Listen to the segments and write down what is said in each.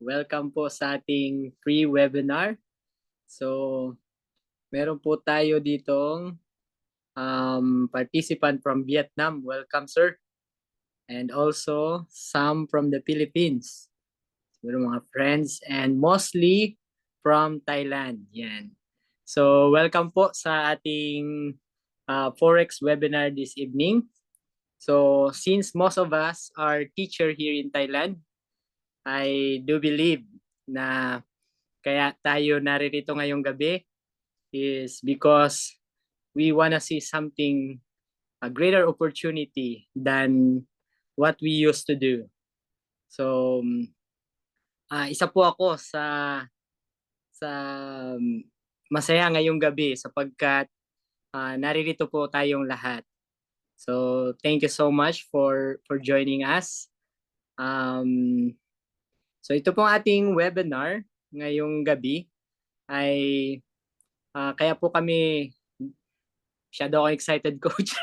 Welcome po sa ating free webinar. So, meron po tayo ditong participant from Vietnam. Welcome, sir. And also, some from the Philippines. Meron mga friends and mostly from Thailand. Yan. So, welcome po sa ating Forex webinar this evening. So, since most of us are teacher here in Thailand, I do believe na kaya tayo naririto ngayong gabi is because we wanna see something, a greater opportunity than what we used to do. So, isa po ako sa masaya ngayong gabi sapagkat naririto po tayong lahat. So, thank you so much for joining us. So, ito pong ating webinar ngayong gabi ay kaya po kami masyado ako excited, coach.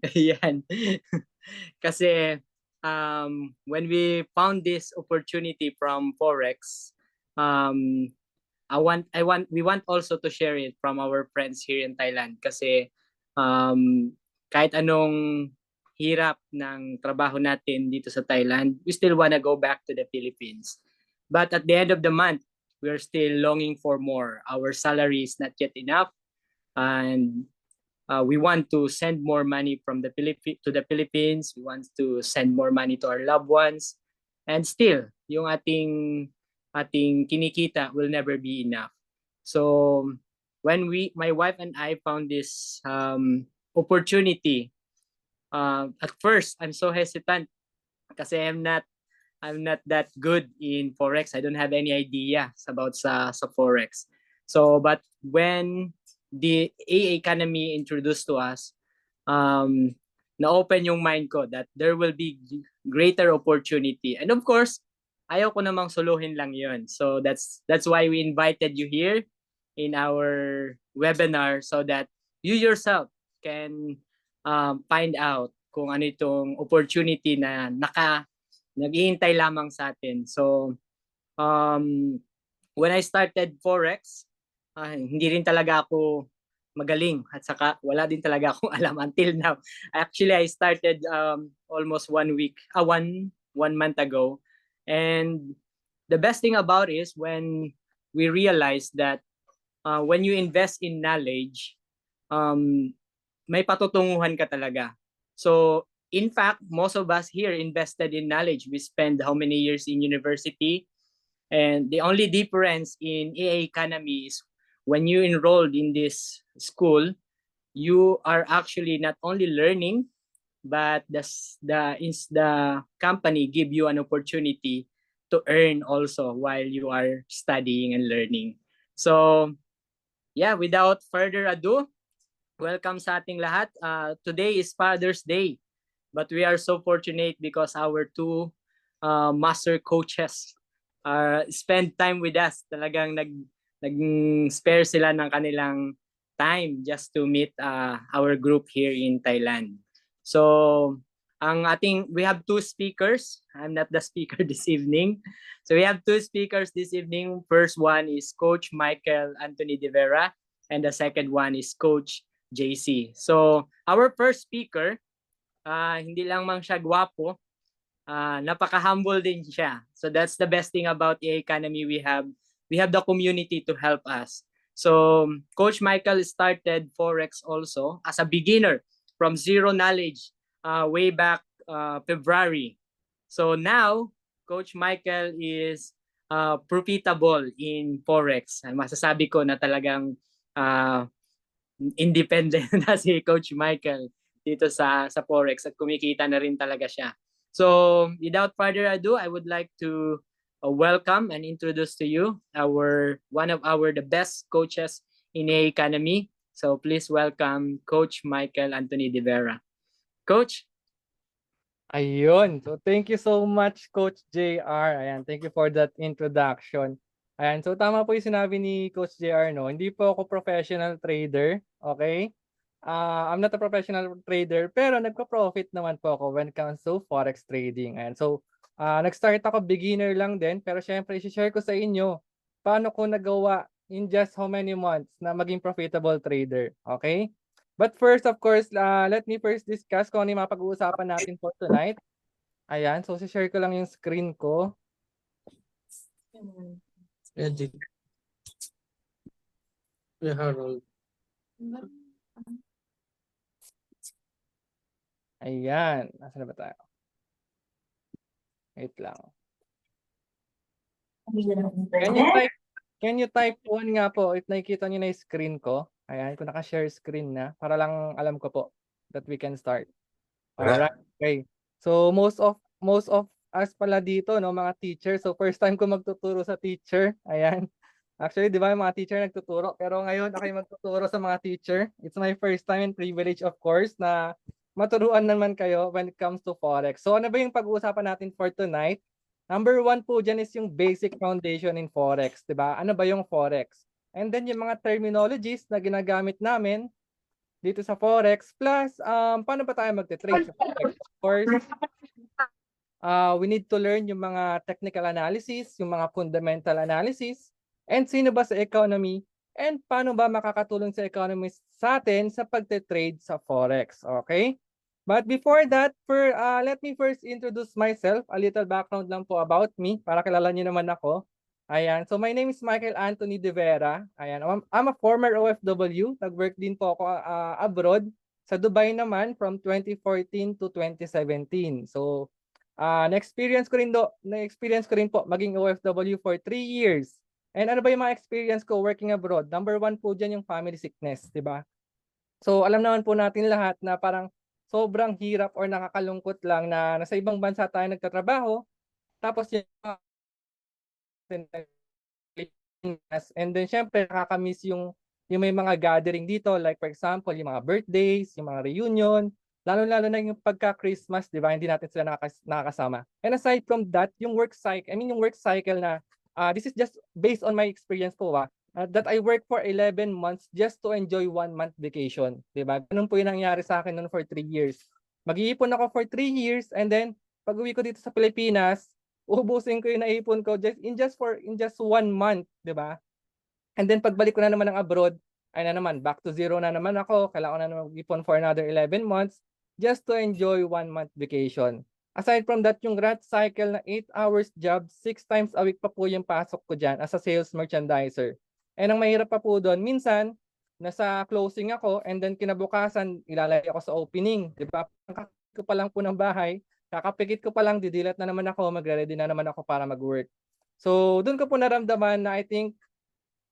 Ayan. Kasi when we found this opportunity from Forex, um, we want also to share it from our friends here in Thailand kasi kahit anong hirap ng trabaho natin dito sa Thailand, we still wanna go back to the Philippines. But at the end of the month, we're still longing for more. Our salary is not yet enough, and we want to send more money from the to the Philippines. We want to send more money to our loved ones, and still, yung ating kinikita will never be enough. So when my wife and I found this opportunity, at first I'm so hesitant kasi I'm not that good in Forex. I don't have any idea about sa Forex. So, but when the AA Academy introduced to us, na-open yung mind ko that there will be greater opportunity. And of course, ayaw ko namang suluhin lang yun. So, that's why we invited you here in our webinar so that you yourself can find out kung ano itong opportunity na naghihintay lamang sa atin. So, when I started Forex, hindi rin talaga ako magaling at saka wala din talaga akong alam until now. Actually, I started almost 1 week, one month ago. And the best thing about it is when we realize that when you invest in knowledge, may patutunguhan ka talaga. So, in fact, most of us here invested in knowledge. We spend how many years in university? And the only difference in AA Academy is when you enrolled in this school, you are actually not only learning, but the company give you an opportunity to earn also while you are studying and learning. So, yeah, without further ado, welcome sa ating lahat. Today is Father's Day, but we are so fortunate because our two master coaches spend time with us. Talagang nag-spare sila ng kanilang time just to meet our group here in Thailand. So, we have two speakers. I'm not the speaker this evening. So we have two speakers this evening. First one is Coach Michael Anthony De Vera, and the second one is Coach JC. So, our first speaker, hindi lang mang siya gwapo, napaka-humble din siya. So that's the best thing about the Academy. We have the community to help us. So Coach Michael started Forex also as a beginner from zero knowledge way back February. So now Coach Michael is profitable in Forex. Masasabi ko na talagang independent na si Coach Michael dito sa Forex at kumikita na rin talaga siya. So, without further ado, I would like to welcome and introduce to you one of the best coaches in A Academy. So, please welcome Coach Michael Anthony De Vera. Coach? Ayun. So, thank you so much, Coach JR. Ayan, thank you for that introduction. Ayan, so tama po yung sinabi ni Coach JR, no? Hindi po ako professional trader, okay? I'm not a professional trader, pero nagpa-profit naman po ako when it comes to Forex trading. Ayan, so Nag-start ako beginner lang din, pero syempre i-share ko sa inyo paano ko nagawa in just how many months na maging profitable trader, okay? But first, of course, let me first discuss kung ano yung mapag-uusapan natin for tonight. Ayan, so share ko lang yung screen ko. Edit. Yeah, Harold. Ayan, nasa na ba tayo? Wait lang. Can you type one nga po if nakikita niyo na yung screen ko? Ayan, kung naka-share screen na, para lang alam ko po that we can start. Alright, okay. So most of us pala dito, no, mga teacher. So first time ko magtuturo sa teacher. Ayan. Actually, di ba, yung mga teacher nagtuturo, pero ngayon ako yung magtuturo sa mga teacher. It's my first time and privilege, of course, na maturuan naman kayo when it comes to Forex. So ano ba yung pag-uusapan natin for tonight? Number one po dyan is yung basic foundation in Forex, di ba? Ano ba yung Forex? And then yung mga terminologies na ginagamit namin dito sa Forex, plus paano ba tayo magte-trade sa Forex? Of course, we need to learn yung mga technical analysis, yung mga fundamental analysis, and sino ba sa economy, and paano ba makakatulong sa economy sa atin sa pagte-trade sa Forex, okay? But before that, let me first introduce myself, a little background lang po about me, para kilala niyo naman ako. Ayan, so my name is Michael Anthony De Vera. Ayan, I'm a former OFW, nag-work din po ako abroad, sa Dubai naman from 2014 to 2017. So, na-experience ko rin po maging OFW for 3 years. And ano ba yung mga experience ko working abroad? Number one po dyan yung family sickness, di ba? So alam naman po natin lahat na parang sobrang hirap or nakakalungkot lang na nasa ibang bansa tayo nagtatrabaho, tapos yung and then syempre nakakamiss yung may mga gathering dito, like for example yung mga birthdays, yung mga reunion, lalo-lalo na yung pagka-Christmas, di ba? Hindi natin sila nakakasama. And aside from that, yung work cycle na this is just based on my experience po that I work for 11 months just to enjoy 1 month vacation, di ba? Ganun po yung nangyari sa akin noon for 3 years. Mag-iipon ako for 3 years and then pag-uwi ko dito sa Pilipinas, ubusin ko yung naipon ko in just 1 month, di ba? And then pagbalik ko na naman ng abroad, ay na naman, back to zero na naman ako. Kailangan ko na naman mag-ipon for another 11 months just to enjoy 1 month vacation. Aside from that, yung rat cycle na 8 hours job, 6 times a week pa po yung pasok ko dyan as a sales merchandiser. And ang mahirap pa po doon, minsan, nasa closing ako and then kinabukasan, ilalay ako sa opening. Diba? Kakapikit ko pa lang po ng bahay, kakapikit ko pa lang, didilat na naman ako, magre-ready na naman ako para mag-work. So, doon ko po naramdaman na I think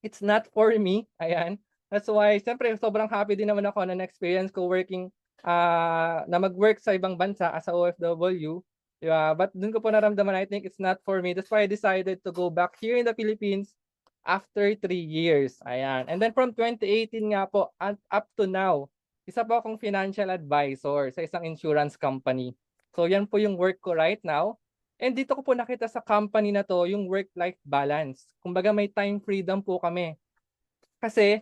it's not for me. Ayan. That's why, siyempre, sobrang happy din naman ako na na-experience ko working, na mag-work sa ibang bansa as a OFW. Diba? But dun ko po naramdaman, I think it's not for me. That's why I decided to go back here in the Philippines after 3 years. Ayan. And then from 2018 nga po, up to now, isa po akong financial advisor sa isang insurance company. So yan po yung work ko right now. And dito ko po nakita sa company na to yung work-life balance. Kumbaga may time freedom po kami. Kasi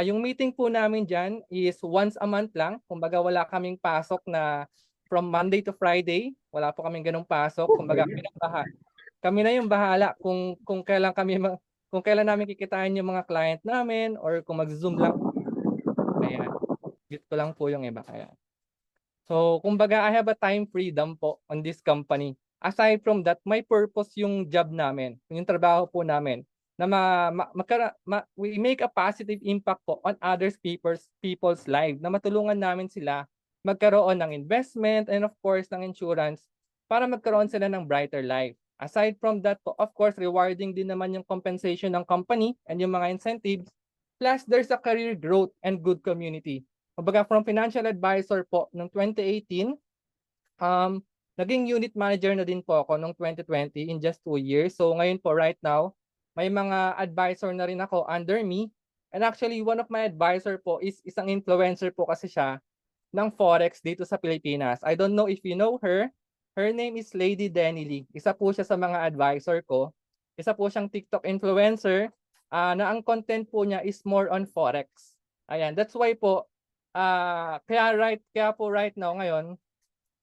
yung meeting po namin dyan is once a month lang. Kumbaga wala kaming pasok na from Monday to Friday. Wala po kaming ganung pasok. Kumbaga kami na yung bahala kung kailan namin kikitain yung mga client namin or kung mag-zoom lang. Ayan. Git ko lang po yung iba. Ayan. So, kumbaga, I have a time freedom po on this company. Aside from that, may purpose yung job namin, yung trabaho po namin, na we make a positive impact po on others people's life, na matulungan namin sila magkaroon ng investment and of course ng insurance para magkaroon sila ng brighter life. Aside from that po, of course, rewarding din naman yung compensation ng company and yung mga incentives. Plus, there's a career growth and good community. Kumbaga from financial advisor po noong 2018, naging unit manager na din po ako noong 2020 in just 2 years. So ngayon po right now, may mga advisor na rin ako under me. And actually, one of my advisor po is isang influencer po kasi siya ng Forex dito sa Pilipinas. I don't know if you know her. Her name is Lady Denily. Isa po siya sa mga advisor ko. Isa po siyang TikTok influencer na ang content po niya is more on Forex. Ayan, that's why po kaya po right now ngayon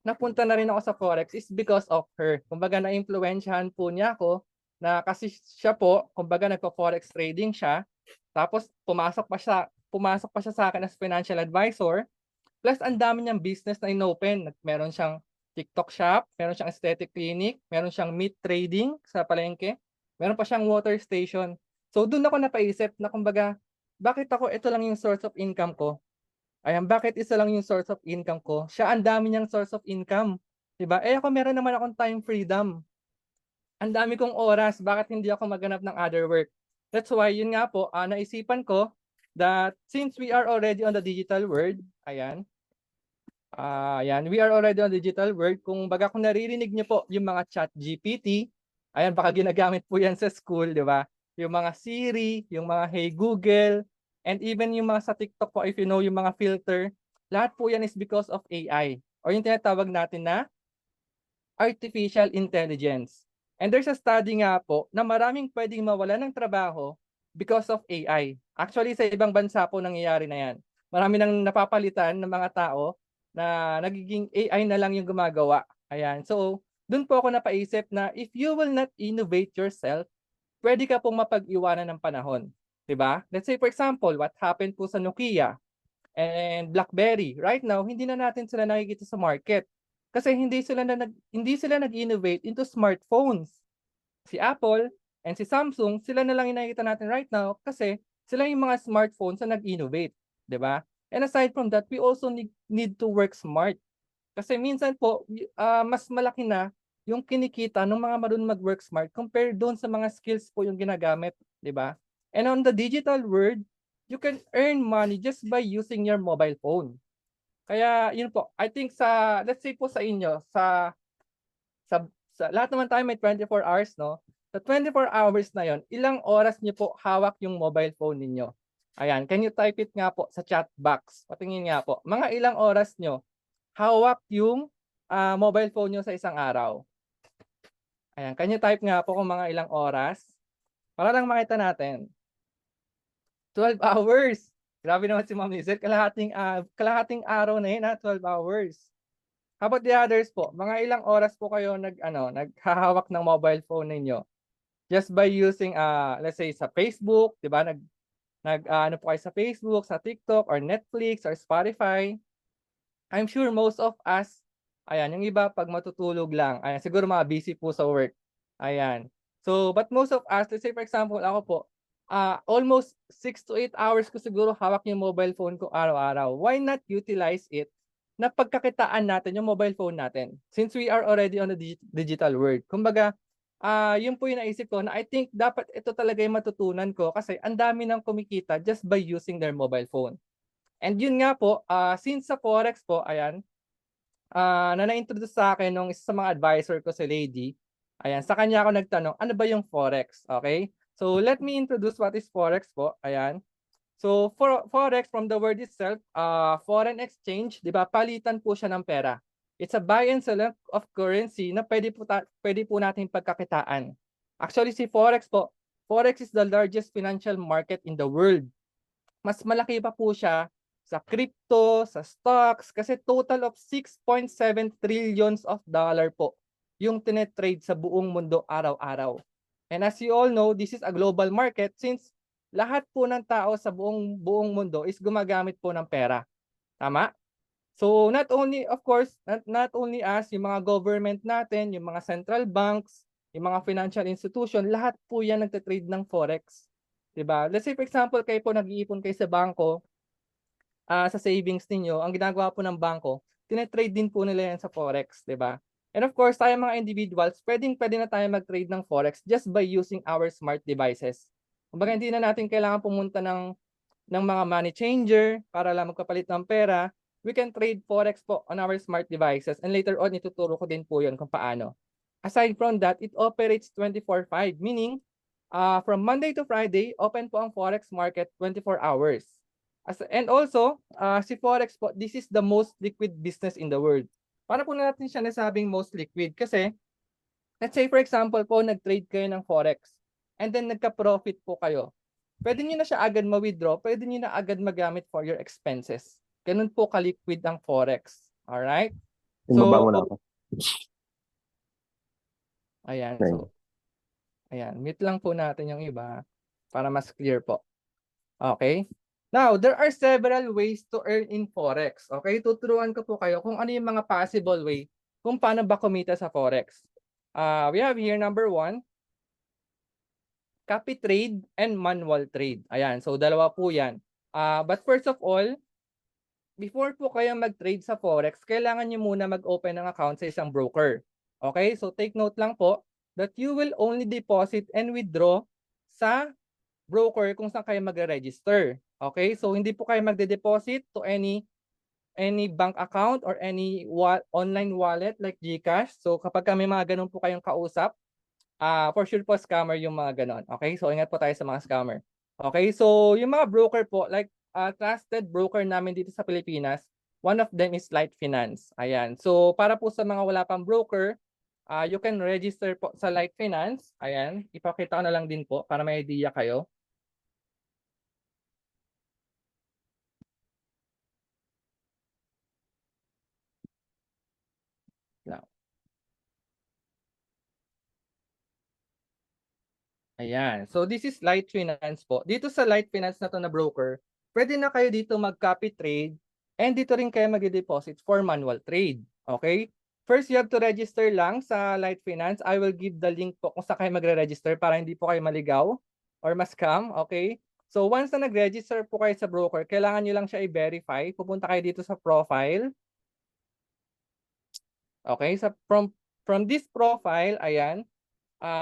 napunta na rin ako sa Forex is because of her. Kumbaga na-influensyahan po niya ako na kasi siya po, kumbaga nagpo-Forex trading siya. Tapos pumasok pa siya sa akin as financial advisor. Plus ang dami niyang business na inopen. Meron siyang TikTok shop, meron siyang aesthetic clinic, meron siyang meat trading sa palengke, meron pa siyang water station. So doon ako napaisip na kumbaga, bakit ako ito lang yung source of income ko? Ayan, bakit isa lang yung source of income ko? Siya ang dami niyang source of income. 'Di ba? Ako meron naman akong time freedom. Ang dami kong oras, bakit hindi ako maghanap ng other work? That's why yun nga po, naisipan ko that since we are already on the digital world, ayan, we are already on the digital world. Kung baga kung naririnig niyo po yung mga chat GPT, ayan, baka ginagamit po yan sa school, di ba? Yung mga Siri, yung mga Hey Google, and even yung mga sa TikTok po, if you know yung mga filter, lahat po yan is because of AI or yung tinatawag natin na artificial intelligence. And there's a study nga po na maraming pwedeng mawala ng trabaho because of AI. Actually, sa ibang bansa po nangyayari na yan. Marami nang napapalitan ng mga tao na nagiging AI na lang yung gumagawa. Ayan. So, dun po ako napaisip na if you will not innovate yourself, pwede ka pong mapag-iwanan ng panahon. 'Di ba? Let's say for example, what happened po sa Nokia and BlackBerry. Right now, hindi na natin sila nakikita sa market. Kasi hindi sila nag-innovate into smartphones. Si Apple and si Samsung, sila na lang yung nakikita natin right now kasi sila yung mga smartphones na nag-innovate, 'di ba? And aside from that, we also need to work smart. Kasi minsan po, mas malaki na yung kinikita ng mga marunong mag-work smart compared doon sa mga skills po yung ginagamit, 'di ba? And on the digital world, you can earn money just by using your mobile phone. Kaya yun po, I think let's say po sa inyo, sa, sa lahat naman tayo may 24 hours, no? Sa 24 hours na yon, ilang oras niyo po hawak yung mobile phone ninyo? Ayan, can you type it nga po sa chat box? Patingin nga po, mga ilang oras niyo hawak yung mobile phone niyo sa isang araw? Ayan, can you type nga po kung mga ilang oras? Para lang makita natin. 12 hours. Grabe naman si Ma'am Lizette. Kalahating araw na yun, 12 hours. How about the others po? Mga ilang oras po kayo naghahawak ng mobile phone ninyo? Just by using, let's say sa Facebook, di ba? Ano po kayo sa Facebook, sa TikTok, or Netflix, or Spotify. I'm sure most of us, ayan, yung iba pag matutulog lang, ayan, siguro mga busy po sa work. Ayan. So, but most of us, let's say for example, ako po, almost 6 to 8 hours ko siguro hawak yung mobile phone ko araw-araw. Why not utilize it na pagkakitaan natin yung mobile phone natin since we are already on the digital world? Kumbaga, yun po yung naisip ko na I think dapat ito talaga yung matutunan ko kasi ang dami nang kumikita just by using their mobile phone. And yun nga po, since sa Forex po, ayan, na na-introduce sa akin nung isa sa mga advisor ko si Lady, ayan, sa kanya ako nagtanong, ano ba yung Forex? Okay? So, let me introduce what is Forex po. Ayan. So, Forex from the word itself, foreign exchange, di ba? Palitan po siya ng pera. It's a buy and sell of currency na pwede po natin pagkakitaan. Actually, si Forex po, Forex is the largest financial market in the world. Mas malaki pa po siya sa crypto, sa stocks, kasi total of 6.7 trillions of dollar po yung tinetrade sa buong mundo araw-araw. And as you all know, this is a global market since lahat po ng tao sa buong mundo is gumagamit po ng pera. Tama? So not only, of course, not only us, yung mga government natin, yung mga central banks, yung mga financial institution, lahat po yan nagte-trade ng Forex. Diba? Let's say for example, kayo po nag-iipon kayo sa bangko, sa savings ninyo, ang ginagawa po ng bangko, tinetrade din po nila yan sa Forex, di ba? And of course, tayo mga individuals, pwede na tayo mag-trade ng Forex just by using our smart devices. Kumbaga, hindi na natin kailangan pumunta ng mga money changer para lang magpapalit ng pera. We can trade Forex po on our smart devices and later on, ituturo ko din po yun kung paano. Aside from that, it operates 24/5, meaning from Monday to Friday, open po ang Forex market 24 hours. And also, si Forex po, this is the most liquid business in the world. Para po natin siya nasabing most liquid kasi, let's say for example po, nag-trade kayo ng Forex and then nagka-profit po kayo. Pwede nyo na siya agad ma-withdraw, pwede nyo na agad magamit for your expenses. Ganun po ka-liquid ang Forex. Alright? Ibaba So, mo na ako. ayan. Okay. So, ayan. Mute lang po natin yung iba para mas clear po. Okay? Now, there are several ways to earn in Forex. Okay? Tuturuan ko po kayo kung ano yung mga possible way kung paano ba kumita sa Forex. We have here number 1, copy trade and manual trade. Ayan. So, dalawa po yan. But first of all, before po kayo mag-trade sa Forex, kailangan nyo muna mag-open ng account sa isang broker. Okay? So, take note lang po that you will only deposit and withdraw sa broker kung saan kayo magre-register. Okay? So, hindi po kayo magde-deposit to any bank account or any online wallet like GCash. So, kapag may mga ganun po kayong kausap, for sure po scammer yung mga ganun. Okay? So, ingat po tayo sa mga scammer. Okay? So, yung mga broker po, like trusted broker namin dito sa Pilipinas, one of them is Light Finance. Ayan. So, para po sa mga wala pang broker, you can register po sa Light Finance. Ayan. Ipakita ko na lang din po para may idea kayo. Now. Ayan. So, this is Light Finance po. Dito sa Light Finance na to na broker, pwede na kayo dito mag-copy trade and dito rin kayo mag-deposit for manual trade. Okay? First, you have to register lang sa Light Finance. I will give the link po kung saan kayo magre-register para hindi po kayo maligaw or ma-scam. Okay? So, once na nag-register po kayo sa broker, kailangan nyo lang siya i-verify. Pupunta kayo dito sa profile. Okay? From this profile, ayan,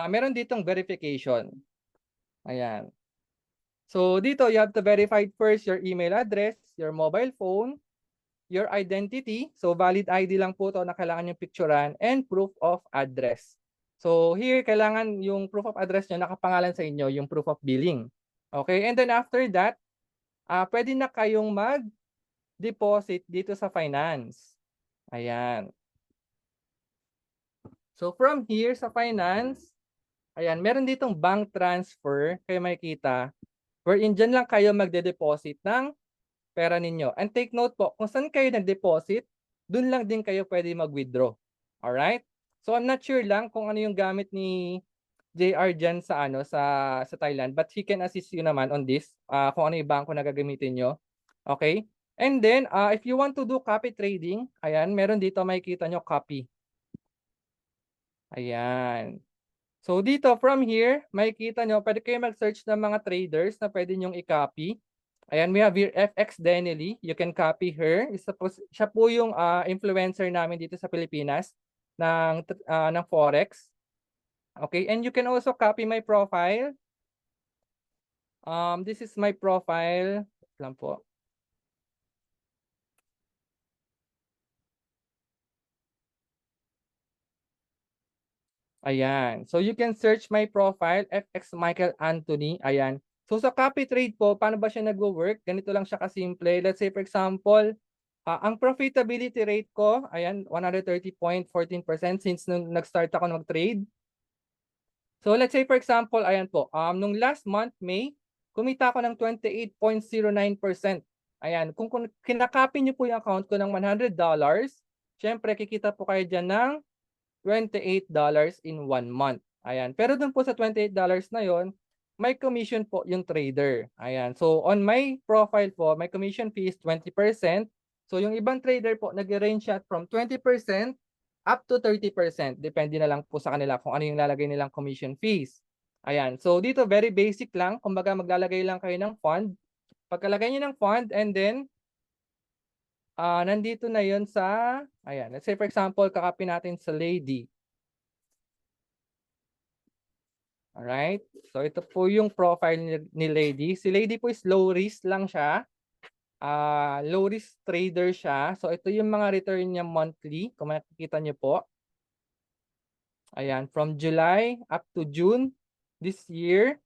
meron ditong verification. Ayan. So dito, you have to verify first your email address, your mobile phone, your identity. So valid ID lang po to na kailangan yung picturean and proof of address. So here, kailangan yung proof of address nyo nakapangalan sa inyo, yung proof of billing. Okay, and then after that, pwede na kayong mag-deposit dito sa finance. Ayan. So from here sa finance, ayan, meron ditong bank transfer, kayo makikita, wherein dyan lang kayo magde-deposit ng pera ninyo. And take note po, kung saan kayo nag-deposit, dun lang din kayo pwede mag-withdraw. Alright? So I'm not sure lang kung ano yung gamit ni JR dyan sa sa Thailand, but he can assist you naman on this, kung ano yung bangko na gagamitin nyo. Okay? And then, if you want to do copy trading, ayan, meron dito makikita nyo copy. Ayan. So dito, from here, makikita nyo, pwede kayo mag-search ng mga traders na pwede nyong i-copy. Ayan, we have here FX Denely. You can copy her. Siya po yung influencer namin dito sa Pilipinas ng Forex. Okay, and you can also copy my profile. This is my profile. Lang po. Ayan. So you can search my profile, FX Michael Anthony. Ayan. So sa copy trade po, paano ba siya nagwo-work? Ganito lang siya kasimple. Let's say for example, ang profitability rate ko, ayan, 130.14% since nung nag-start ako mag-trade. So let's say for example, ayan po, nung last month, May, kumita ako ng 28.09%. Ayan, kung kinakopy niyo po yung account ko ng $100, syempre kikita po kayo dyan ng $28 in 1 month. Ayan. Pero dun po sa $28 na yon, may commission po yung trader. Ayan. So on my profile po, my commission fee is 20%. So yung ibang trader po, nag-range siya from 20% up to 30%. Depende na lang po sa kanila kung ano yung lalagay nilang commission fees. Ayan. So dito, very basic lang. Kumbaga maglalagay lang kayo ng fund. Pagkalagay niyo ng fund and then nandito na yon sa, ayan, let's say for example, kakopy natin sa Lady. Alright, so ito po yung profile ni Lady. Si Lady po is low risk lang siya. Low risk trader siya. So ito yung mga return niya monthly, kung makikita niyo po. Ayan, from July up to June this year.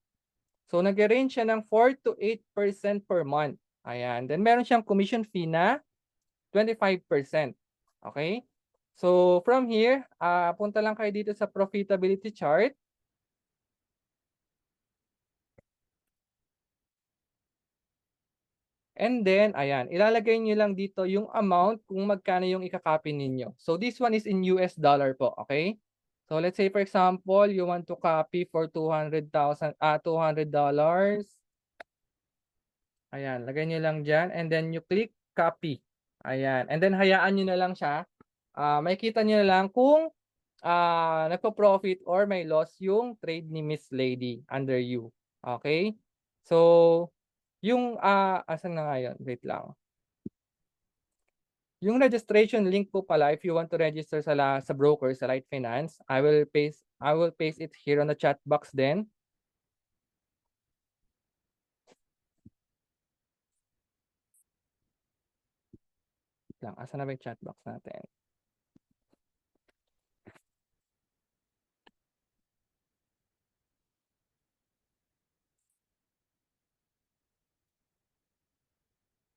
So nag-range siya ng 4 to 8% per month. Ayan, then meron siyang commission fee na 25%. Okay? So from here, punta lang kayo dito sa profitability chart. And then, ayan, ilalagay nyo lang dito yung amount kung magkano yung ikakopy ninyo. So this one is in US dollar po, okay? So let's say for example, you want to copy for $200,000. Ayan, lagay nyo lang dyan and then you click copy. Ayan, and then hayaan nyo na lang siya. Makikita nyo na lang kung nagpo-profit or may loss yung trade ni Miss Lady under you. Okay? So, yung, asan na nga yun? Wait lang. Yung registration link po pala, if you want to register sa broker, sa Light Finance, I will paste it here on the chat box then. Lang, asan na ba yung chat box natin?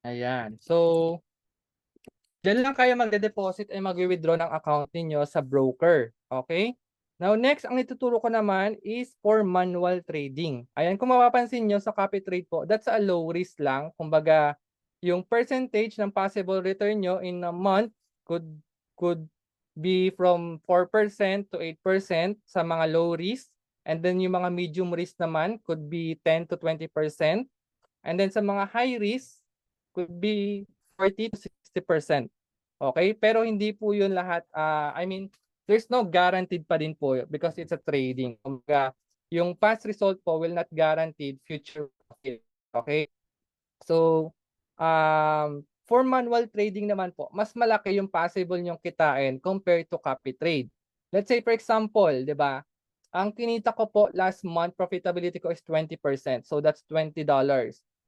Ayan. So, diyan lang kayo magde-deposit ay mag-withdraw ng account niyo sa broker. Okay? Now, next, ang ituturo ko naman is for manual trading. Ayan, kung mapapansin nyo sa copy trade po, that's a low risk lang. Kumbaga, yung percentage ng possible return nyo in a month could be from 4% to 8% sa mga low risk. And then yung mga medium risk naman could be 10 to 20%. And then sa mga high risk, could be 40 to 60%. Okay? Pero hindi po yun lahat. I mean, there's no guaranteed pa din po because it's a trading. Kumbaga, yung past result po will not guaranteed future profit. Okay? So, for manual trading naman po, mas malaki yung possible nyong kitain compared to copy trade. Let's say for example, di ba? Ang kinita ko po last month, profitability ko is 20%. So that's $20.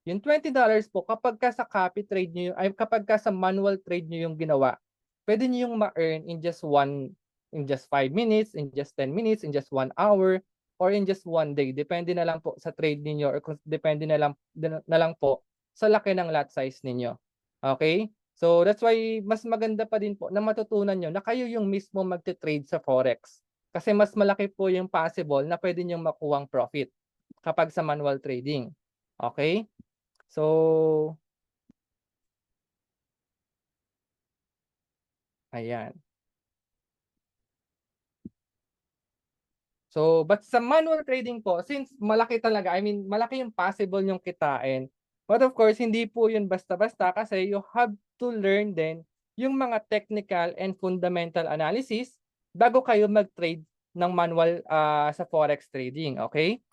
Yung $20 po, kapag ka sa copy trade nyo, ay kapag ka sa manual trade nyo yung ginawa, pwede nyo yung ma-earn in just 5 minutes, in just 10 minutes, in just 1 hour, or in just 1 day. Depende na lang po sa trade niyo or depende na lang po sa laki ng lot size ninyo. Okay? So that's why mas maganda pa din po na matutunan nyo na kayo yung mismo magte-trade sa Forex. Kasi mas malaki po yung possible na pwede nyong makuhang profit kapag sa manual trading. Okay? So, ayan. So, but sa manual trading po, since malaki talaga, I mean, malaki yung possible yung kitain. But of course, hindi po yun basta-basta kasi you have to learn din yung mga technical and fundamental analysis bago kayo mag-trade ng manual sa Forex trading. Okay?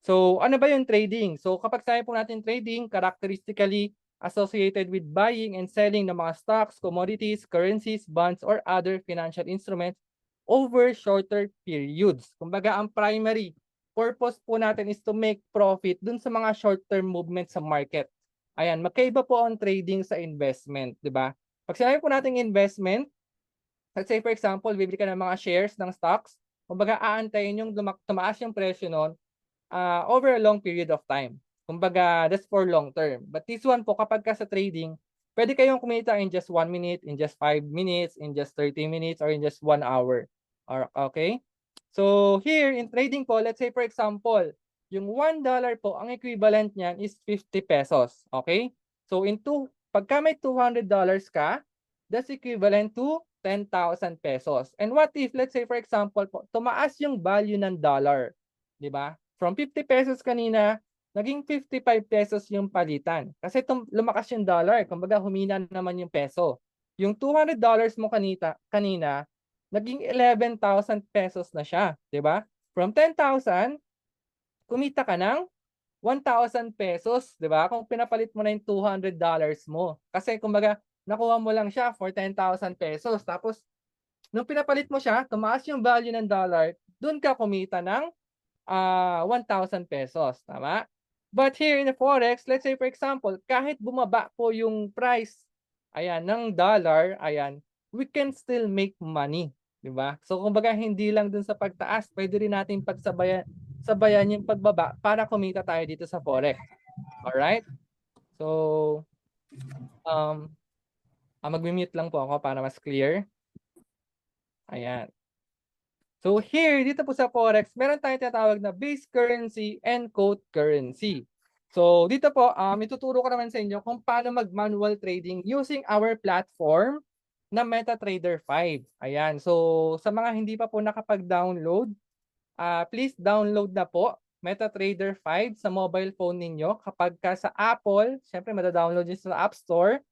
So, ano ba yung trading? So, kapag sabi po natin trading, characteristically associated with buying and selling ng mga stocks, commodities, currencies, bonds, or other financial instruments over shorter periods. Kumbaga, ang primary purpose po natin is to make profit dun sa mga short-term movement sa market. Ayan, magkaiba po ang trading sa investment, di ba? Pag sinabi po natin investment, let's say for example, bibili ka ng mga shares ng stocks, kumbaga aantayin yung tumaas yung presyo nun over a long period of time. Kumbaga, that's for long term. But this one po, kapag ka sa trading, pwede kayong kumita in just 1 minute, in just 5 minutes, in just 30 minutes, or in just 1 hour. Okay? So here in trading po, let's say for example, yung $1 po, ang equivalent niyan is 50 pesos. Okay? So pagka may $200 ka, that's equivalent to 10,000 pesos. And what if, let's say for example po, tumaas yung value ng dollar. Di ba? From 50 pesos kanina, naging 55 pesos yung palitan. Kasi lumakas yung dollar. Kumbaga humina naman yung peso. Yung $200 mo kanina, naging 11,000 pesos na siya, 'di ba? From 10,000, kumita ka ng 1,000 pesos, 'di ba? Kung pinapalit mo na yung $200 mo. Kasi kumbaga, nakuha mo lang siya for 10,000 pesos. Tapos nung pinapalit mo siya, tumaas yung value ng dollar, doon ka kumita ng 1,000 pesos, tama? But here in the Forex, let's say for example, kahit bumaba po yung price ayan ng dollar, ayan, we can still make money. 'Di ba? So kumbaga hindi lang dun sa pagtaas, pwede rin natin sabayan yung pagbaba para kumita tayo dito sa Forex. All right? So magmi-mute lang po ako para mas clear. Ayan. So here, dito po sa Forex, meron tayong tinatawag na base currency and quote currency. So dito po, ituturo ko naman sa inyo kung paano mag-manual trading using our platform na MetaTrader 5. Ayan. So sa mga hindi pa po nakapag-download, please download na po MetaTrader 5 sa mobile phone ninyo. Kapag ka sa Apple, syempre mada-download nyo sa App Store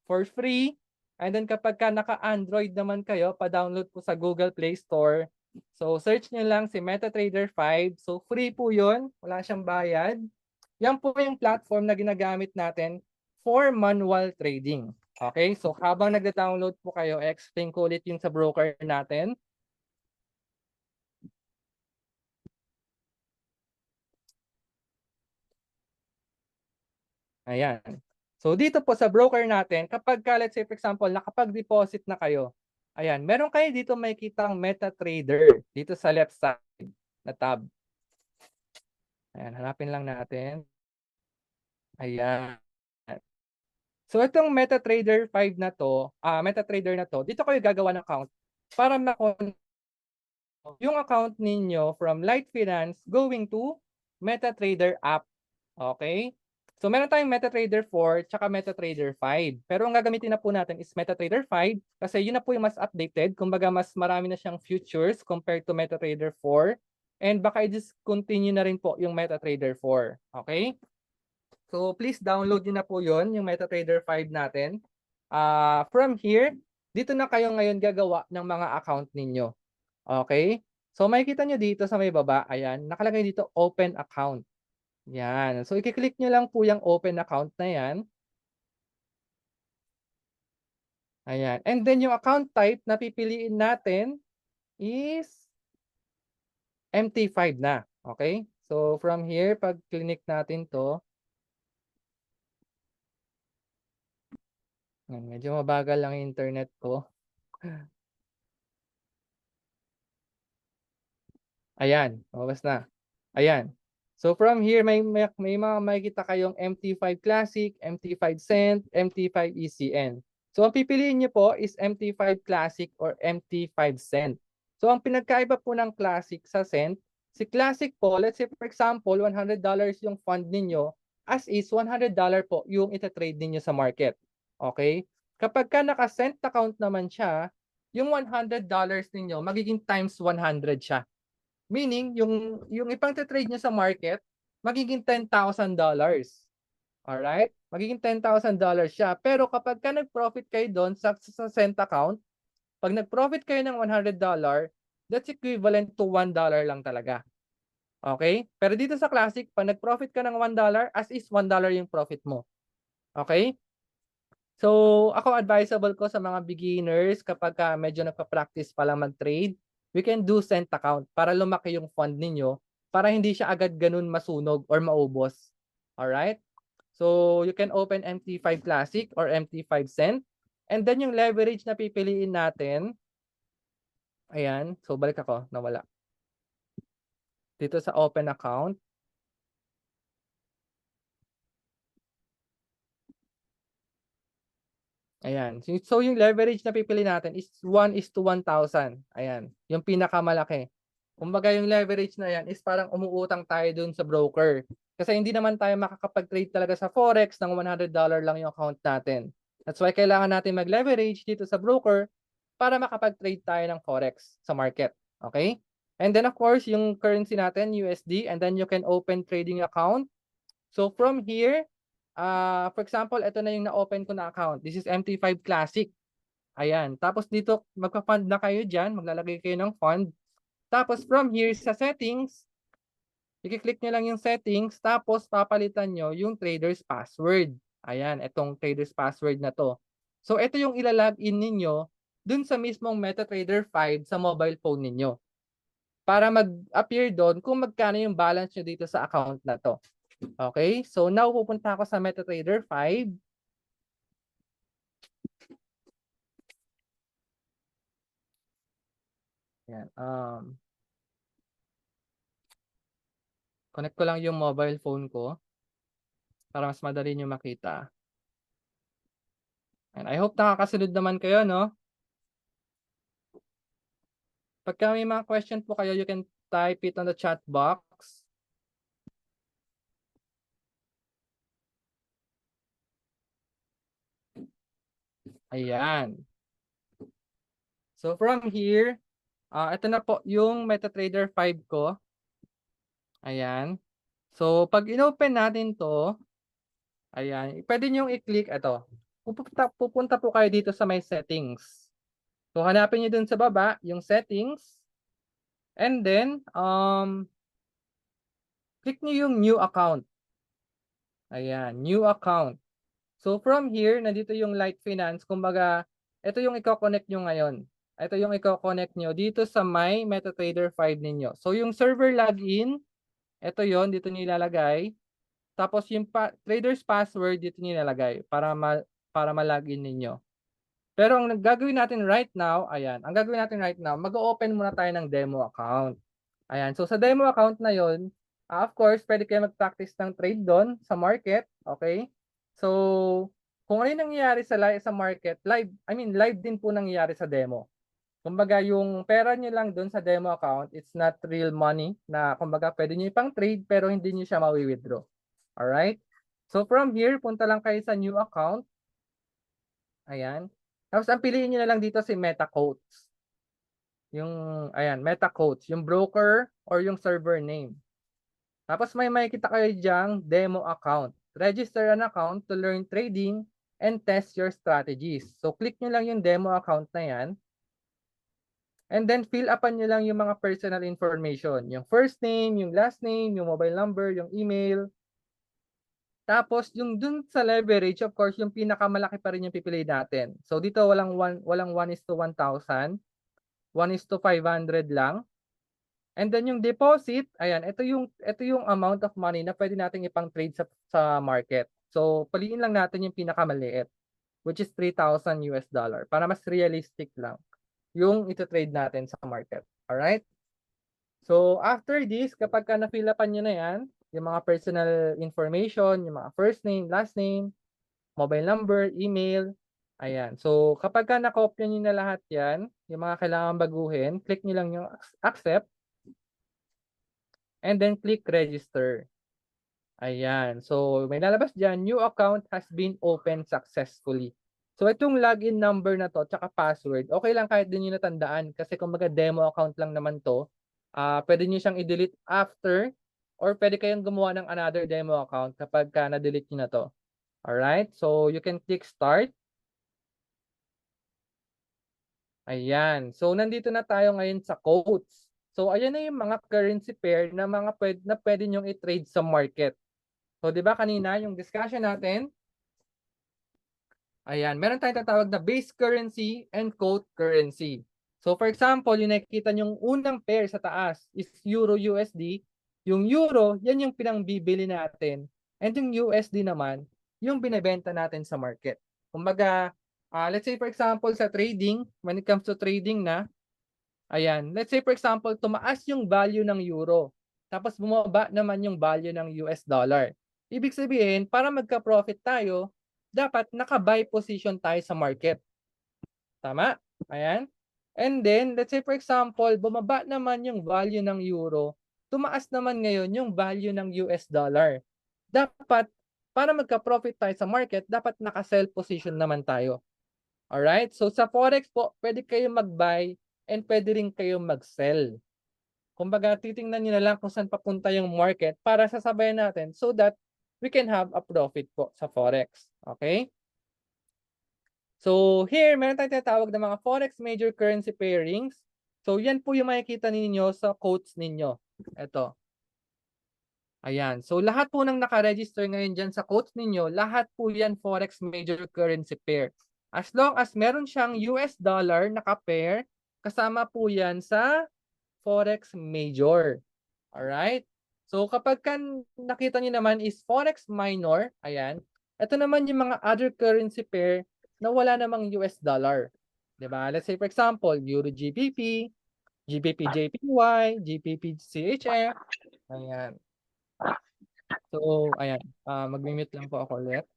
for free. And then kapag ka naka-Android naman kayo, pa-download po sa Google Play Store. So search nyo lang si MetaTrader 5. So free po yun. Wala siyang bayad. Yan po yung platform na ginagamit natin for manual trading. Okay? So habang nagda-download po kayo, explain ko ulit yung sa broker natin. Ayan. So dito po sa broker natin, kapag ka, let's say for example, nakapag-deposit na kayo, ayan, meron kayo dito makikitang MetaTrader dito sa left side na tab. Ayan, hanapin lang natin. Ayan. So itong MetaTrader 5 na to, MetaTrader na to, dito kayo gagawa ng account para yung account ninyo from Light Finance going to MetaTrader app. Okay? So meron tayong MetaTrader 4 tsaka MetaTrader 5. Pero ang gagamitin na po natin is MetaTrader 5 kasi yun na po yung mas updated. Kumbaga mas marami na siyang futures compared to MetaTrader 4. And baka i-discontinue na rin po yung MetaTrader 4. Okay? So please download nyo na po yun, yung MetaTrader 5 natin. From here, dito na kayo ngayon gagawa ng mga account ninyo. Okay? So makikita nyo dito sa may baba, ayan, nakalagay dito open account. Yan. So i-click nyo lang po yung open account na yan. Ayan. And then yung account type na pipiliin natin is MT5 na. Okay? So from here, pag click natin to, medyo mabagal lang yung internet ko. Ayan, lumabas na. Ayan. So from here, may mga makikita kayong MT5 Classic, MT5 Cent, MT5 ECN. So ang pipiliin niyo po is MT5 Classic or MT5 Cent. So ang pinagkaiba po ng Classic sa Cent, si Classic po, let's say for example, $100 yung fund ninyo, as is $100 po yung itatrade ninyo sa market. Okay? Kapag ka naka-Cent account naman siya, yung $100 ninyo, magiging times 100 siya. Meaning, yung ipang trade nyo sa market, magiging $10,000. Alright? Magiging $10,000 siya. Pero kapag ka nag-profit kayo doon sa cent account, pag nag-profit kayo ng $100, that's equivalent to $1 lang talaga. Okay? Pero dito sa Classic, pag nag-profit ka ng $1, as is $1 yung profit mo. Okay? So, ako advisable ko sa mga beginners kapag medyo nagpa-practice pa lang mag-trade, we can do cent account para lumaki yung fund ninyo para hindi siya agad ganun masunog or maubos. Alright? So, you can open MT5 Classic or MT5 Cent. And then yung leverage na pipiliin natin, ayan. So, balik ako. Nawala. Dito sa open account. Ayan. So, yung leverage na pipili natin is 1:1,000. Ayan. Yung pinakamalaki. Kumbaga yung leverage na yan is parang umuutang tayo dun sa broker. Kasi hindi naman tayo makakapag-trade talaga sa Forex ng $100 lang yung account natin. That's why kailangan natin mag-leverage dito sa broker para makapag-trade tayo ng Forex sa market. Okay? And then of course, yung currency natin, USD, and then you can open trading account. So from here, for example, ito na yung na-open ko na account. This is MT5 Classic. Ayan. Tapos dito, magpa-fund na kayo dyan. Maglalagay kayo ng fund. Tapos from here sa settings, i-click nyo lang yung settings. Tapos papalitan nyo yung trader's password. Ayan. Itong trader's password na to. So ito yung ilalagin ninyo dun sa mismong MetaTrader 5 sa mobile phone ninyo. Para mag-appear doon kung magkano yung balance nyo dito sa account na to. Okay, so now pupunta ako sa MetaTrader 5. Yan. Connect ko lang yung mobile phone ko para mas madali nyo makita. And I hope nakakasunod naman kayo, no? Pagka may mga question po kayo, you can type it on the chat box. Ayan. So from here, ito na po yung MetaTrader 5 ko. Ayan. So pag inopen natin to, ayan, pwede nyo i-click ito. Pupunta po kayo dito sa may settings. So hanapin nyo dun sa baba yung settings. And then, click nyo yung new account. Ayan, new account. So from here, nandito yung Light Finance. Kumbaga, ito yung i-connect nyo ngayon. Ito yung i-connect nyo dito sa my MetaTrader 5 ninyo. So yung server login, ito yon dito nyo ilalagay. Tapos yung trader's password, dito nyo ilalagay para ma-login ninyo. Pero ang gagawin natin right now, ayan, ang gagawin natin right now, mag-open muna tayo ng demo account. Ayan, so sa demo account na yon, of course, pwede kayo mag-practice ng trade doon sa market, okay? So, kung ano yung nangyayari sa market, live din po nangyayari sa demo. Kumbaga, yung pera nyo lang doon sa demo account, it's not real money na kumbaga pwede nyo ipang trade pero hindi nyo siya mawi-withdraw. Alright? So, from here, punta lang kayo sa new account. Ayan. Tapos, ang piliin nyo na lang dito si MetaQuotes. Ayan, MetaQuotes, yung broker or yung server name. Tapos may makikita kayo diyang demo account. Register an account to learn trading and test your strategies. So click nyo lang yung demo account na yan. And then fill upan nyo lang yung mga personal information. Yung first name, yung last name, yung mobile number, yung email. Tapos yung dun sa leverage, of course, yung pinakamalaki pa rin yung pipili natin. So dito walang 1:1,000. 1:500 lang. And then yung deposit, ayan, ito yung amount of money na pwede nating ipang-trade sa market. So, paliin lang natin yung pinakamaliit, which is $3,000 para mas realistic lang yung ito-trade natin sa market. Alright? So, after this, kapag ka na-fill upan nyo na yan, yung mga personal information, yung mga first name, last name, mobile number, email, ayan. So, kapag ka na-copy nyo na lahat yan, yung mga kailangan baguhin, click nyo lang yung accept. And then click register. Ayan. So, may lalabas dyan, new account has been opened successfully. So, itong login number na to, tsaka password, okay lang kahit din nyo natandaan. Kasi kumbaga demo account lang naman to. Pwede nyo siyang i-delete after or pwede kayong gumawa ng another demo account kapag ka na-delete nyo na to. Alright? So, you can click start. Ayan. So, nandito na tayo ngayon sa quotes. So, ayan na yung mga currency pair na pwede nyong i-trade sa market. So, di ba kanina yung discussion natin? Ayan, meron tayong tatawag na base currency and quote currency. So, for example, yung nakikita nyong unang pair sa taas is Euro USD. Yung Euro, yan yung pinangbibili natin. And yung USD naman, yung binebenta natin sa market. Kumbaga, let's say for example sa trading, when it comes to trading na, ayan, let's say for example, tumaas yung value ng euro. Tapos bumaba naman yung value ng US dollar. Ibig sabihin, para magka-profit tayo, dapat naka-buy position tayo sa market. Tama? Ayan. And then, let's say for example, bumaba naman yung value ng euro, tumaas naman ngayon yung value ng US dollar. Dapat, para magka-profit tayo sa market, dapat naka-sell position naman tayo. Alright? So, sa Forex po, pwede kayo mag-buy and pwede rin kayo mag-sell. Kumbaga, titingnan nyo na lang kung saan papunta yung market para sasabayan natin so that we can have a profit po sa Forex. Okay? So, here, meron tayong tinatawag na mga Forex major currency pairings. So, yan po yung makikita ninyo sa quotes ninyo. Ito. Ayan. So, lahat po ng nakaregister ngayon dyan sa quotes ninyo, lahat po yan Forex major currency pair. As long as meron siyang US dollar naka-pair, kasama po yan sa Forex major. Alright? So, kapag nakita niyo naman is Forex minor, ayan, ito naman yung mga other currency pair na wala namang US dollar. Diba? Let's say for example, Euro GBP, GBP JPY, GBP CHF. Ayan. So, ayan. Mag-mute lang po ako ulit.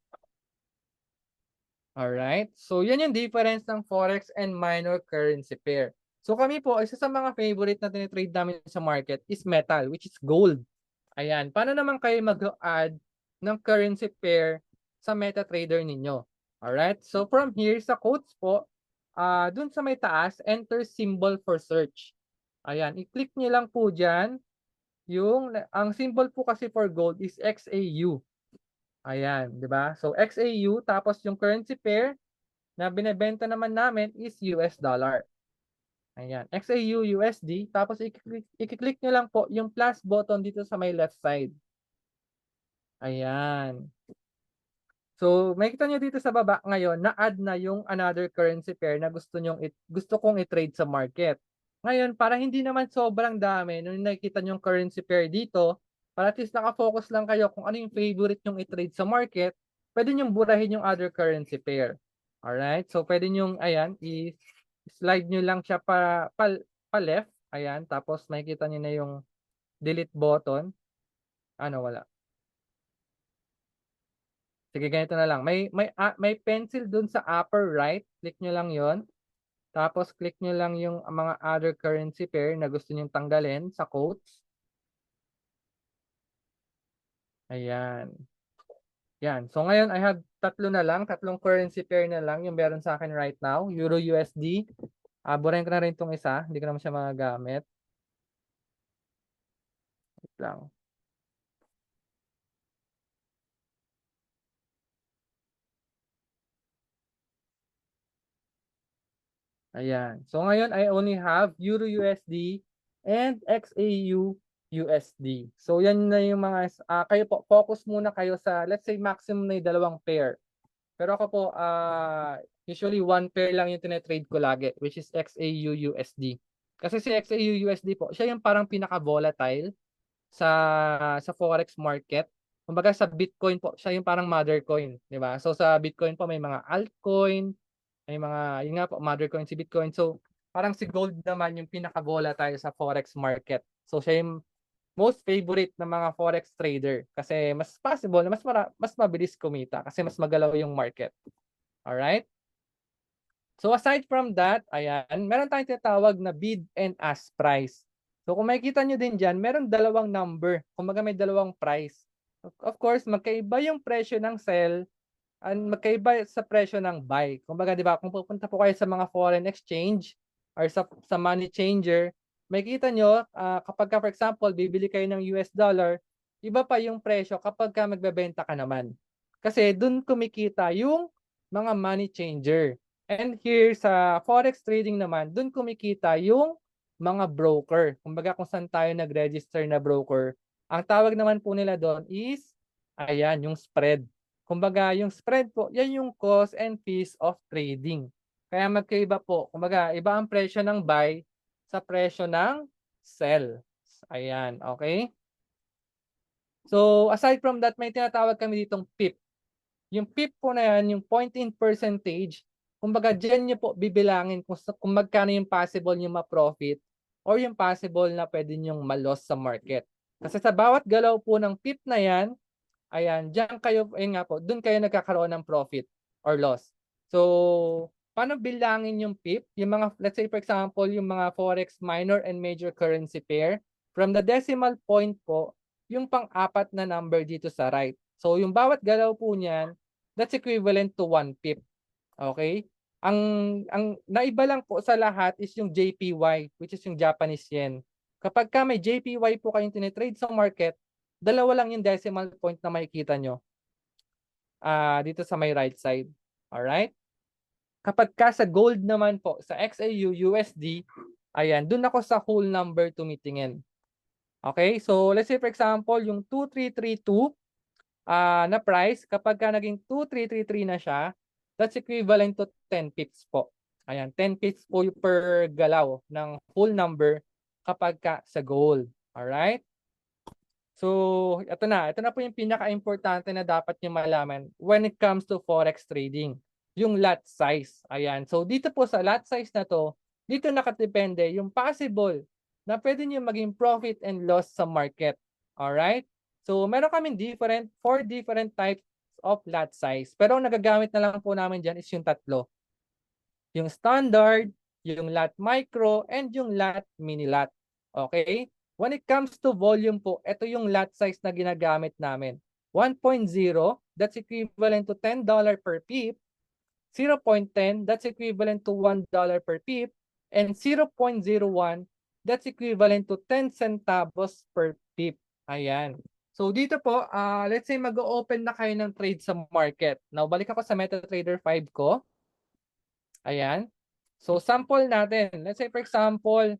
Alright. So, yan yung difference ng Forex and minor currency pair. So, kami po, isa sa mga favorite na tinitrade namin sa market is metal, which is gold. Ayan. Paano naman kayo mag-add ng currency pair sa MetaTrader ninyo? Alright, so from here sa quotes po, dun sa may taas, enter symbol for search. Ayan, i-click nyo lang po dyan. Ang symbol po kasi for gold is XAU. Ayan, di ba? So XAU, tapos yung currency pair na binebenta naman namin is US dollar. Ayan, XAU USD, tapos i-click nyo lang po yung plus button dito sa may left side. Ayan. So, makikita nyo dito sa baba ngayon, na-add na yung another currency pair na gusto kong i-trade sa market. Ngayon, para hindi naman sobrang dami, nung nakikita nyo yung currency pair dito, para at least nakafocus lang kayo kung ano yung favorite nyong i-trade sa market, pwede nyong burahin yung other currency pair. Alright? So, pwede nyong, ayan, i-slide nyo lang siya pa left. Ayan, tapos makikita nyo na yung delete button. Ano, wala. Sige, ganito na lang. May pencil dun sa upper right. Click nyo lang yon. Tapos click nyo lang yung mga other currency pair na gusto nyong tanggalin sa quotes. Ayan. Yan. So ngayon, I have tatlong currency pair na lang yung meron sa akin right now. Euro USD. Burahin ko na rin itong isa. Hindi ko naman siya magagamit. Wait lang. Ayan. So ngayon, I only have Euro USD and XAU USD. So yan na yung mga, kayo po, focus muna kayo sa, let's say maximum na yung dalawang pair. Pero ako po, usually one pair lang yung tinetrade ko lagi, which is XAU USD. Kasi si XAU USD po, siya yung parang pinaka-volatile sa forex market. Kumbaga sa Bitcoin po, siya yung parang mother coin, di ba? So sa Bitcoin po may mga altcoin, may mga, yun nga po, mother coin si Bitcoin. So parang si gold naman yung pinaka-volatile sa forex market. So siya yung most favorite ng mga forex trader kasi mas possible na mas mabilis kumita kasi mas magalaw yung market. All right? So aside from that, ayan, meron tayong tinatawag na bid and ask price. So kung makikita nyo din dyan, meron dalawang number. Kumbaga may dalawang price. Of course, magkaiba yung presyo ng sell and magkaiba sa presyo ng buy. Kumbaga, di ba, kung pupunta po kayo sa mga foreign exchange or sa money changer, makikita nyo, kapag ka, for example, bibili kayo ng US dollar, iba pa yung presyo kapag ka magbebenta ka naman. Kasi dun kumikita yung mga money changer. And here sa forex trading naman, dun kumikita yung mga broker. Kumbaga kung saan tayo nag-register na broker. Ang tawag naman po nila doon is, ayan, yung spread. Kumbaga yung spread po, yan yung cost and fees of trading. Kaya magkaiba po. Kumbaga, iba ang presyo ng buy sa presyo ng sell. Ayan, okay? So, aside from that, may tinatawag kami ditong PIP. Yung PIP po na yan, yung point in percentage, kumbaga dyan nyo po bibilangin kung magkano yung possible nyo ma-profit or yung possible na pwede nyong ma-loss sa market. Kasi sa bawat galaw po ng PIP na yan, ayan, dyan kayo, ayun nga po, dun kayo nagkakaroon ng profit or loss. So, paano bilangin yung PIP? Yung mga, let's say for example, yung mga forex minor and major currency pair, from the decimal point po, yung pang-apat na number dito sa right. So, yung bawat galaw po niyan, that's equivalent to 1 pip. Okay? Ang naiba lang po sa lahat is yung JPY, which is yung Japanese yen. Kapag ka may JPY po kayong tinitrade sa market, dalawa lang yung decimal point na makikita nyo dito sa may right side. Alright? Kapag ka sa gold naman po, sa XAU USD, ayan, dun ako sa whole number tumitingin. Okay? So, let's say for example, yung 2332, na price, kapag ka naging 2333 na siya, that's equivalent to 10 pips po. Ayan, 10 pips po per galaw ng full number kapag ka sa gold. Alright? So, ito na po yung pinaka-importante na dapat nyo malaman when it comes to forex trading. Yung lot size. Ayan. So, dito po sa lot size na to, dito nakadepende yung possible na pwede nyo maging profit and loss sa market. Alright? So, meron kaming 4 different types of lot size. Pero ang nagagamit na lang po namin dyan is yung tatlo. Yung standard, yung lot micro, and yung lot mini lot. Okay? When it comes to volume po, ito yung lot size na ginagamit namin. 1.0, that's equivalent to $10 per pip. 0.10, that's equivalent to $1 per pip, and 0.01, that's equivalent to 10 centavos per pip. Ayan. So dito po, let's say mag-open na kayo ng trade sa market. Now, balik ako sa MetaTrader 5 ko. Ayan. So sample natin. Let's say for example,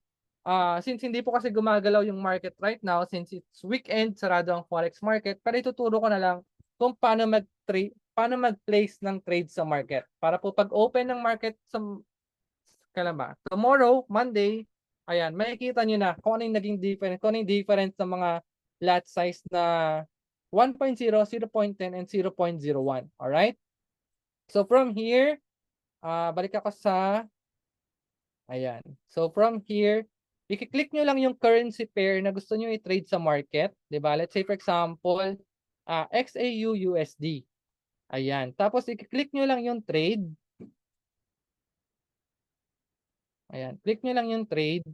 since hindi po kasi gumagalaw yung market right now, since it's weekend, sarado ang forex market, pero ituturo ko na lang kung paano mag-place ng trade sa market. Para po pag open ng market sa kailan ba? Tomorrow, Monday, ayan, makikita nyo na kung ano yung naging difference, kung ano yung difference ng mga lot size na 1.0, 0.10, and 0.01. Alright? So from here, balik ako sa, ayan. So from here, i-click nyo lang yung currency pair na gusto nyo i-trade sa market. Diba? Let's say for example, XAU USD. Ayan. Tapos i-click nyo lang yung trade. Ayan. Click nyo lang yung trade.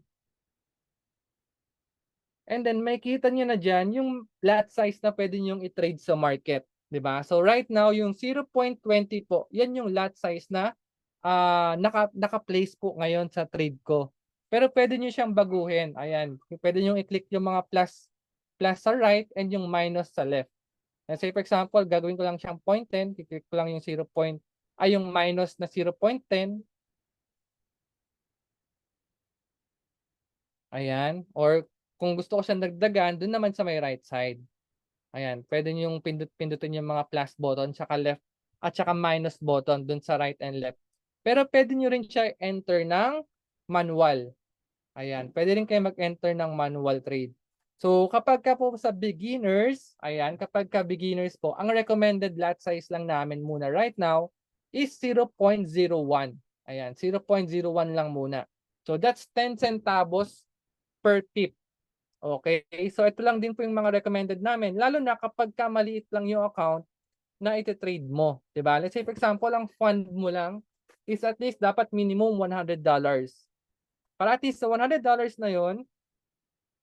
And then makikita nyo na dyan yung lot size na pwede nyo i-trade sa market. Diba? So right now, yung 0.20 po, yan yung lot size na naka-place po ngayon sa trade ko. Pero pwede nyo siyang baguhin. Ayan. Pwede nyo i-click yung mga plus sa right and yung minus sa left. Let's say for example, gagawin ko lang siyang 0.10. I-click ko lang yung yung minus na 0.10. Ayan. Or kung gusto ko siyang dagdagan, dun naman sa may right side. Ayan. Pwede nyo yung pindutin yung mga plus button, tsaka left, at tsaka minus button dun sa right and left. Pero pwede nyo rin siya enter ng manual. Ayan. Pwede rin kayo mag-enter ng manual trade. So kapag ka po sa beginners, ayan, kapag ka beginners po, ang recommended lot size lang namin muna right now is 0.01. Ayan, 0.01 lang muna. So that's 10 centavos per tip. Okay, so ito lang din po yung mga recommended namin, lalo na kapag ka maliit lang yung account na iti-trade mo, 'di ba? Let's say for example, ang fund mo lang is at least dapat minimum $100. Para at least sa $100 na yon,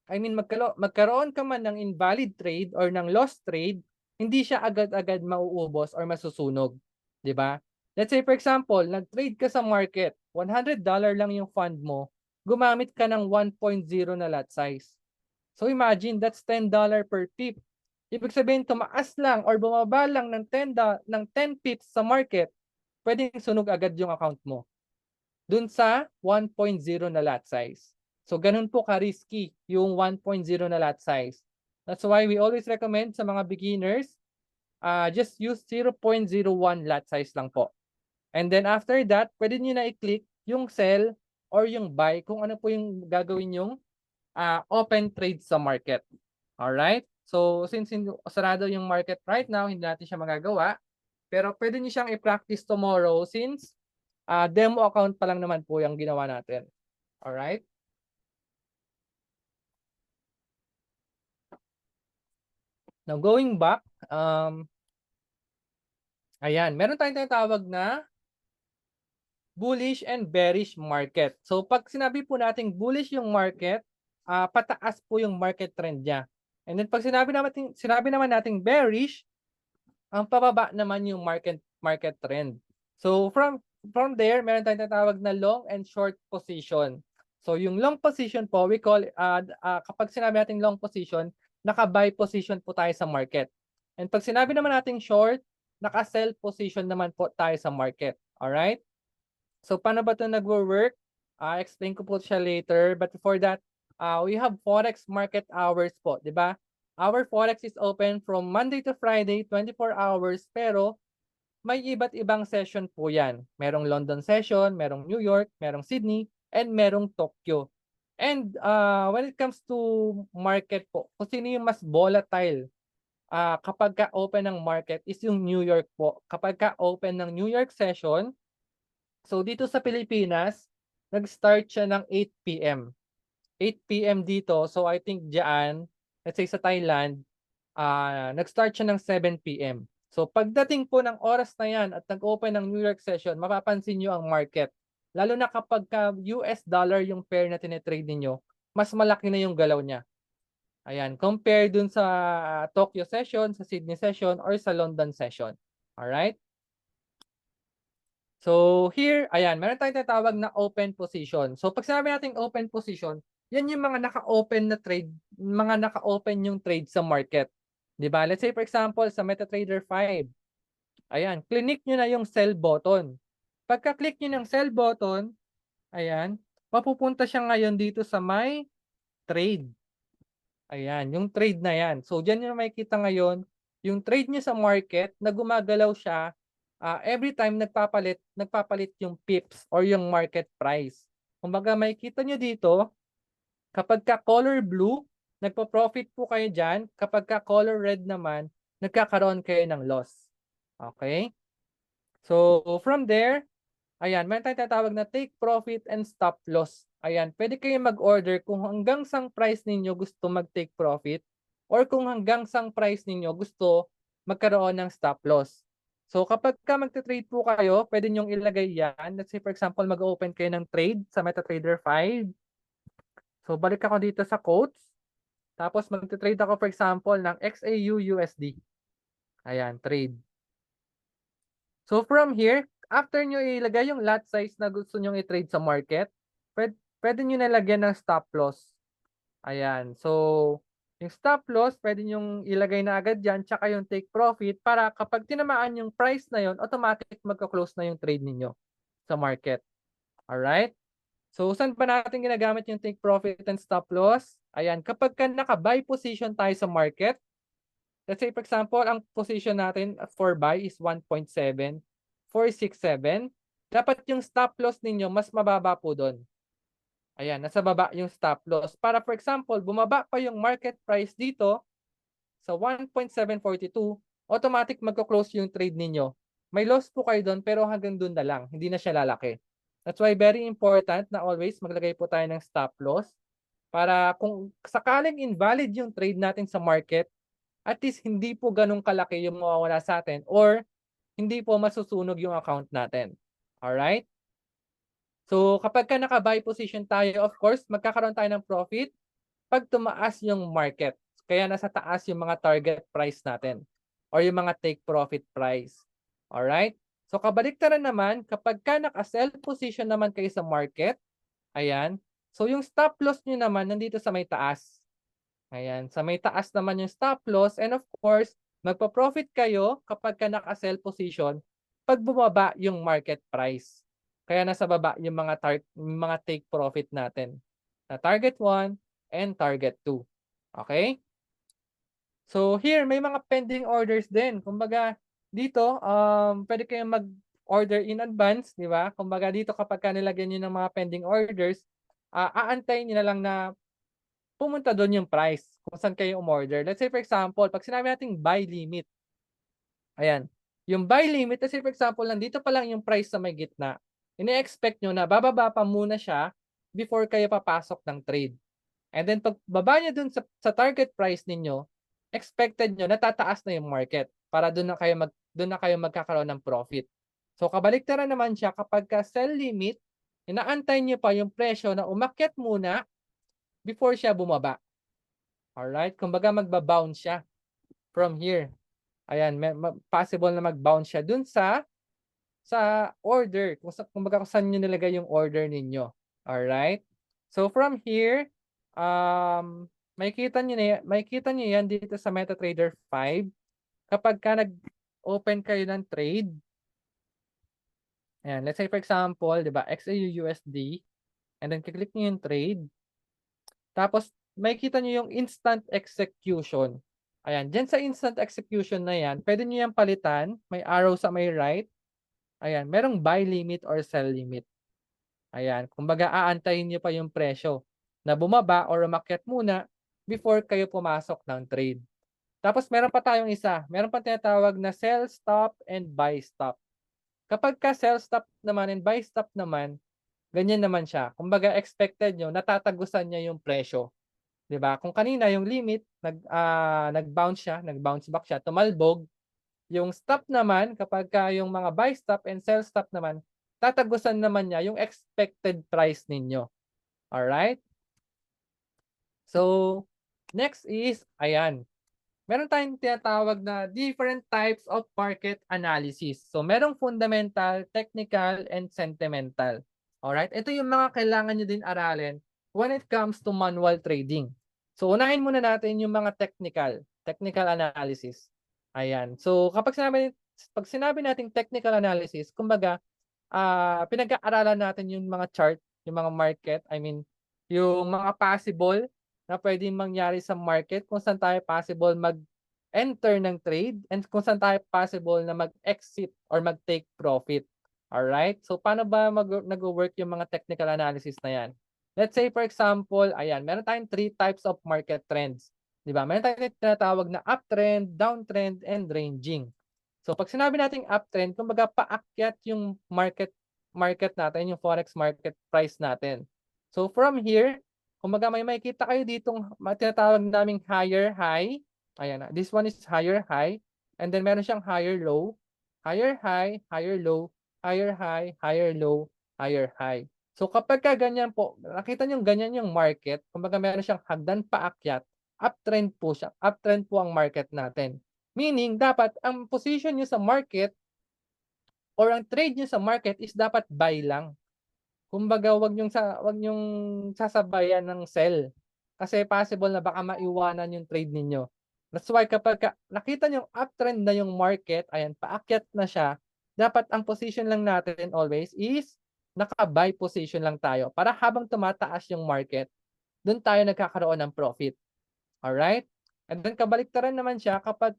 I mean magkaroon ka man ng invalid trade or ng lost trade, hindi siya agad-agad mauubos or masusunog, 'di ba? Let's say for example, nag-trade ka sa market, $100 lang yung fund mo, gumamit ka ng 1.0 na lot size. So imagine, that's $10 per pip. Ibig sabihin, tumaas lang or bumaba lang ng 10 pips sa market, pwedeng sunog agad yung account mo dun sa 1.0 na lot size. So ganun po ka-risky yung 1.0 na lot size. That's why we always recommend sa mga beginners, just use 0.01 lot size lang po. And then after that, pwede nyo na i-click yung sell or yung buy kung ano po yung gagawin yung open trade sa market. Alright? So, since sarado yung market right now, hindi natin siya magagawa. Pero pwede nyo siyang i-practice tomorrow since demo account pa lang naman po yung ginawa natin. Alright? Now, going back, ayan, meron tayong tinatawag na bullish and bearish market. So, pag sinabi po nating bullish yung market, pataas po yung market trend niya. And then pag sinabi naman nating bearish, ang pababa naman yung market trend. So from there, meron tayong tinatawag na long and short position. So yung long position po, we call kapag sinabi nating long position, naka-buy position po tayo sa market. And pag sinabi naman nating short, naka-sell position naman po tayo sa market. Alright? So paano ba ito nagwo-work? Explain ko po siya later. But before that, we have Forex market hours po, di ba? Our Forex is open from Monday to Friday, 24 hours, pero may iba't ibang session po yan. Merong London session, merong New York, merong Sydney, and merong Tokyo. And when it comes to market po, kung sino yung mas volatile kapag ka-open ng market is yung New York po. Kapag ka-open ng New York session, so dito sa Pilipinas, nag-start siya ng 8 p.m. 8 p.m. dito, so I think diyan, let's say sa Thailand, nag-start siya ng 7 p.m. So pagdating po ng oras na yan at nag-open ng New York session, mapapansin nyo ang market. Lalo na kapag ka US dollar yung pair na tinetrade ninyo, mas malaki na yung galaw niya. Ayan, compare dun sa Tokyo session, sa Sydney session, or sa London session. Alright? So here, ayan, meron tayong tinatawag na open position. So pag sinabi nating open position, yan yung mga naka-open na trade, mga naka-open yung trade sa market. 'Di ba? Let's say for example sa MetaTrader 5. Ayan, click nyo na yung sell button. Pagka-click nyo ng sell button, ayan, mapupunta siya ngayon dito sa my trade. Ayan, yung trade na yan. So, dyan nyo makikita ngayon, yung trade nyo sa market na gumagalaw siya every time nagpapalit yung pips or yung market price. Kumbaga, makikita nyo dito, kapag ka color blue, nagpo-profit po kayo dyan. Kapag ka color red naman, nagkakaroon kayo ng loss. Okay? So, from there, ayan, meron tayong tatawag na take profit and stop loss. Ayan, pwede kayong mag-order kung hanggang sang price ninyo gusto mag-take profit or kung hanggang sang price ninyo gusto magkaroon ng stop loss. So kapag ka magte-trade po kayo, pwede nyong ilagay yan. Let's say for example, mag-open kayo ng trade sa MetaTrader 5. So balik ako dito sa quotes. Tapos magte-trade ako for example ng XAU USD. Ayan, trade. So from here, after nyo ilagay yung lot size na gusto nyo i-trade sa market, pwede nyo nalagyan ng stop loss. Ayan. So, yung stop loss, pwede nyo ilagay na agad dyan, tsaka yung take profit para kapag tinamaan yung price na yon, automatic magka-close na yung trade ninyo sa market. Alright? So, saan ba natin ginagamit yung take profit and stop loss? Ayan. Kapag ka naka-buy position tayo sa market, let's say, for example, ang position natin for buy is 1.7467. Dapat yung stop loss ninyo mas mababa po doon. Ayan, nasa baba yung stop loss. Para for example, bumaba pa yung market price dito sa 1.742, automatic magko-close yung trade ninyo. May loss po kayo doon pero hanggang doon na lang. Hindi na siya lalaki. That's why very important na always maglagay po tayo ng stop loss para kung sakaling invalid yung trade natin sa market, at least hindi po ganun kalaki yung mawawala sa atin or hindi po masusunog yung account natin. Alright? So kapag ka naka-buy position tayo, of course, magkakaroon tayo ng profit pag tumaas yung market. Kaya nasa taas yung mga target price natin or yung mga take profit price. Alright? So kabaliktaran naman, kapag ka naka-sell position naman kayo sa market, ayan, so yung stop loss nyo naman nandito sa may taas. Ayan, sa may taas naman yung stop loss and of course, magpa-profit kayo kapag ka naka-sell position pag bumaba yung market price. Kaya nasa baba yung mga take profit natin. Na target 1 and target 2. Okay? So here, may mga pending orders din. Kumbaga, dito, pwede kayong mag-order in advance, di ba? Kumbaga, dito kapag ka nilagyan nyo ng mga pending orders, aantayin nyo na lang na pumunta doon yung price kung saan kayo umorder. Let's say for example, pag sinabi nating buy limit, ayan, yung buy limit, let's say for example, nandito pa lang yung price sa may gitna, ine-expect nyo na bababa pa muna siya before kayo papasok ng trade. And then pag baba nyo dun sa target price ninyo, expected nyo natataas na yung market para doon na kayo magkakaroon ng profit. So kabaliktaran naman siya kapag ka sell limit, inaantay nyo pa yung presyo na umakyat muna before siya bumaba. Alright? Kumbaga magba-bounce siya from here. Ayan, possible na mag-bounce siya dun sa order. Kumbaga kung saan nyo nilagay yung order ninyo. Alright? So from here, makikita nyo yan dito sa MetaTrader 5. Kapag ka nag-open kayo ng trade, ayan, let's say for example, di ba, XAU USD, and then click nyo yung trade. Tapos, makikita nyo yung instant execution. Ayan, dyan sa instant execution na yan, pwede nyo yan palitan. May arrow sa may right. Ayan, merong buy limit or sell limit. Ayan, kumbaga aantayin nyo pa yung presyo na bumaba or umakyat muna before kayo pumasok ng trade. Tapos meron pa tayong isa. Meron pa tinatawag na sell stop and buy stop. Kapag ka sell stop naman and buy stop naman, ganyan naman siya. Kumbaga expected nyo, natatagusan niya yung presyo. 'Di ba? Kung kanina yung limit nag-bounce back siya, tumalbog. Yung stop naman kapag ka yung mga buy stop and sell stop naman, tatagusan naman niya yung expected price ninyo. All right? So, next is ayan. meron tayong tinatawag na different types of market analysis. So, merong fundamental, technical, and sentimental. Alright? Ito yung mga kailangan nyo din aralin when it comes to manual trading. So, unahin muna natin yung mga technical analysis. Ayan. So, pag sinabi nating technical analysis, kumbaga, pinag-aaralan natin yung mga chart, yung mga market, I mean, yung mga possible na pwedeng mangyari sa market, kung saan tayo possible mag-enter ng trade, and kung saan tayo possible na mag-exit or mag-take profit. Alright? So, paano ba nag-work yung mga technical analysis na yan? Let's say, for example, ayan, meron tayong 3 types of market trends. Di ba? Meron tayong tinatawag na uptrend, downtrend, and ranging. So, pag sinabi nating uptrend, kumbaga paakyat yung market natin, yung forex market price natin. So, from here, kumbaga may makikita kayo ditong tinatawag naming higher high. Ayan, this one is higher high. And then meron siyang higher low, higher high, higher low, higher high, higher low, higher high. So kapag ka ganyan po, nakita niyo ganyan yung market, kumbaga meron siyang hagdan paakyat, uptrend po siya. Uptrend po ang market natin. Meaning, dapat ang position niyo sa market or ang trade niyo sa market is dapat buy lang. Kumbaga, wag niyong sasabayan ng sell. Kasi possible na baka maiwanan yung trade ninyo. That's why kapag nakita niyo uptrend na yung market, ayan, paakyat na siya, dapat ang position lang natin always is naka-buy position lang tayo para habang tumataas yung market, doon tayo nagkakaroon ng profit. Alright? And then kabaliktaran naman siya kapag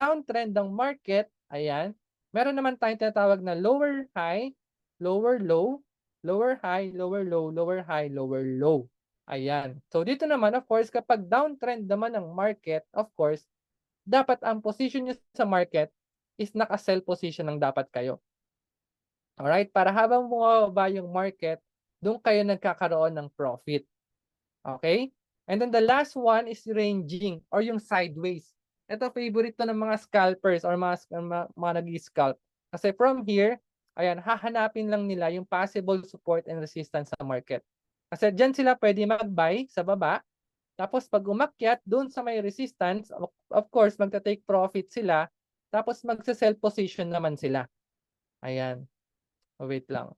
downtrend ng market, ayan, meron naman tayong tinatawag na lower high, lower low, lower high, lower low, lower high, lower low. Ayan. So dito naman, of course, kapag downtrend naman ng market, of course, dapat ang position nyo sa market is naka-sell position lang dapat kayo. Alright? Para habang bumababa yung market, doon kayo nagkakaroon ng profit. Okay? And then the last one is ranging or yung sideways. Ito favorite to ng mga scalpers or mga nag-scalp. Kasi from here, ayan, hahanapin lang nila yung possible support and resistance sa market. Kasi dyan sila pwede mag-buy sa baba. Tapos pag umakyat, doon sa may resistance, of course, magta-take profit sila. Tapos magsa-sell position naman sila. Ayan. Wait lang.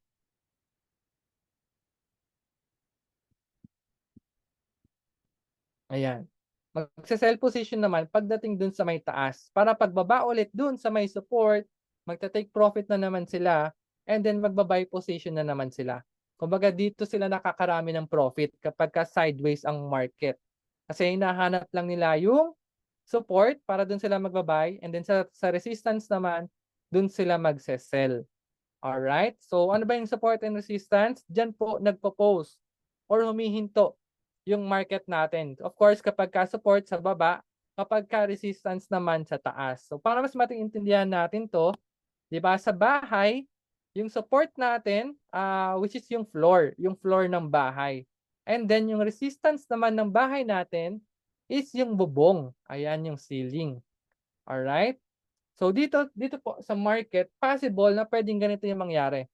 Ayan. Magse-sell position naman pagdating dun sa may taas. Para pagbaba ulit dun sa may support, magta-take profit na naman sila, and then magba-buy position na naman sila. Kumbaga dito sila nakakarami ng profit kapag ka sideways ang market. Kasi hinahanap lang nila yung support para dun sila magba-buy, and then sa resistance naman, dun sila magse-sell. Alright? So ano ba yung support and resistance? Diyan po nagpo-pose or humihinto yung market natin. Of course, kapag ka-support sa baba, kapag ka-resistance naman sa taas. So para mas maintindihan natin to, 'di ba, sa bahay, yung support natin, which is yung floor ng bahay. And then yung resistance naman ng bahay natin is yung bubong. Ayan yung ceiling. Alright? So dito po sa market, possible na pwedeng ganito yung mangyari.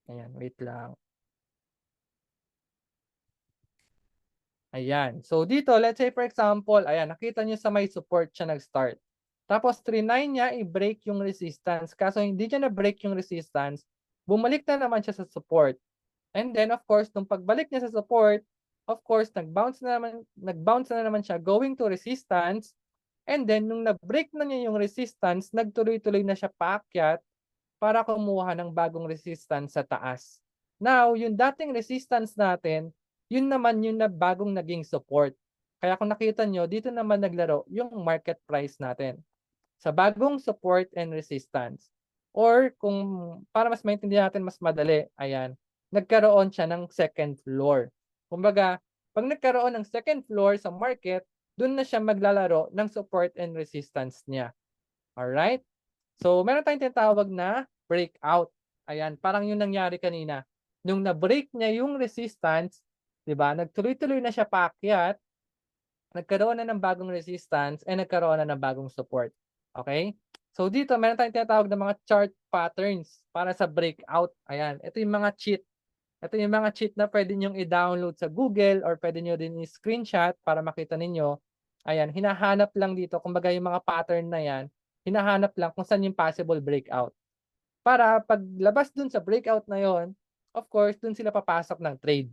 Ayan, wait lang. Ayan. So dito, let's say for example, ayan, nakita nyo sa may support siya nag-start. Tapos trinay niya i-break yung resistance. Kaso hindi niya na-break yung resistance, bumalik na naman siya sa support. And then of course, nung pagbalik niya sa support, of course, nag-bounce na naman siya going to resistance. And then nung na-break na niya yung resistance, nagtuloy-tuloy na siya paakyat para kumuha ng bagong resistance sa taas. Now, yung dating resistance natin, yun naman yung bagong naging support. Kaya kung nakita nyo, dito naman naglaro yung market price natin sa bagong support and resistance. Or kung para mas maintindihan natin mas madali, ayan, nagkaroon siya ng second floor. Kumbaga, pag nagkaroon ng second floor sa market, dun na siya maglalaro ng support and resistance niya. Alright? So, meron tayong tinatawag na breakout. Ayan, parang yung nangyari kanina. Nung na-break niya yung resistance, 'di ba? Nagtuloy-tuloy na siya paakyat, nagkaroon na ng bagong resistance, and nagkaroon na ng bagong support. Okay? So, dito, meron tayong tinatawag na mga chart patterns para sa breakout. Ayan, ito yung mga cheat Ito yung mga cheat na pwede nyong i-download sa Google or pwede nyo din i-screenshot para makita ninyo. Ayan, hinahanap lang dito, kumbaga yung mga pattern na yan, hinahanap lang kung saan yung possible breakout. Para paglabas dun sa breakout na yon, of course, dun sila papasok ng trade.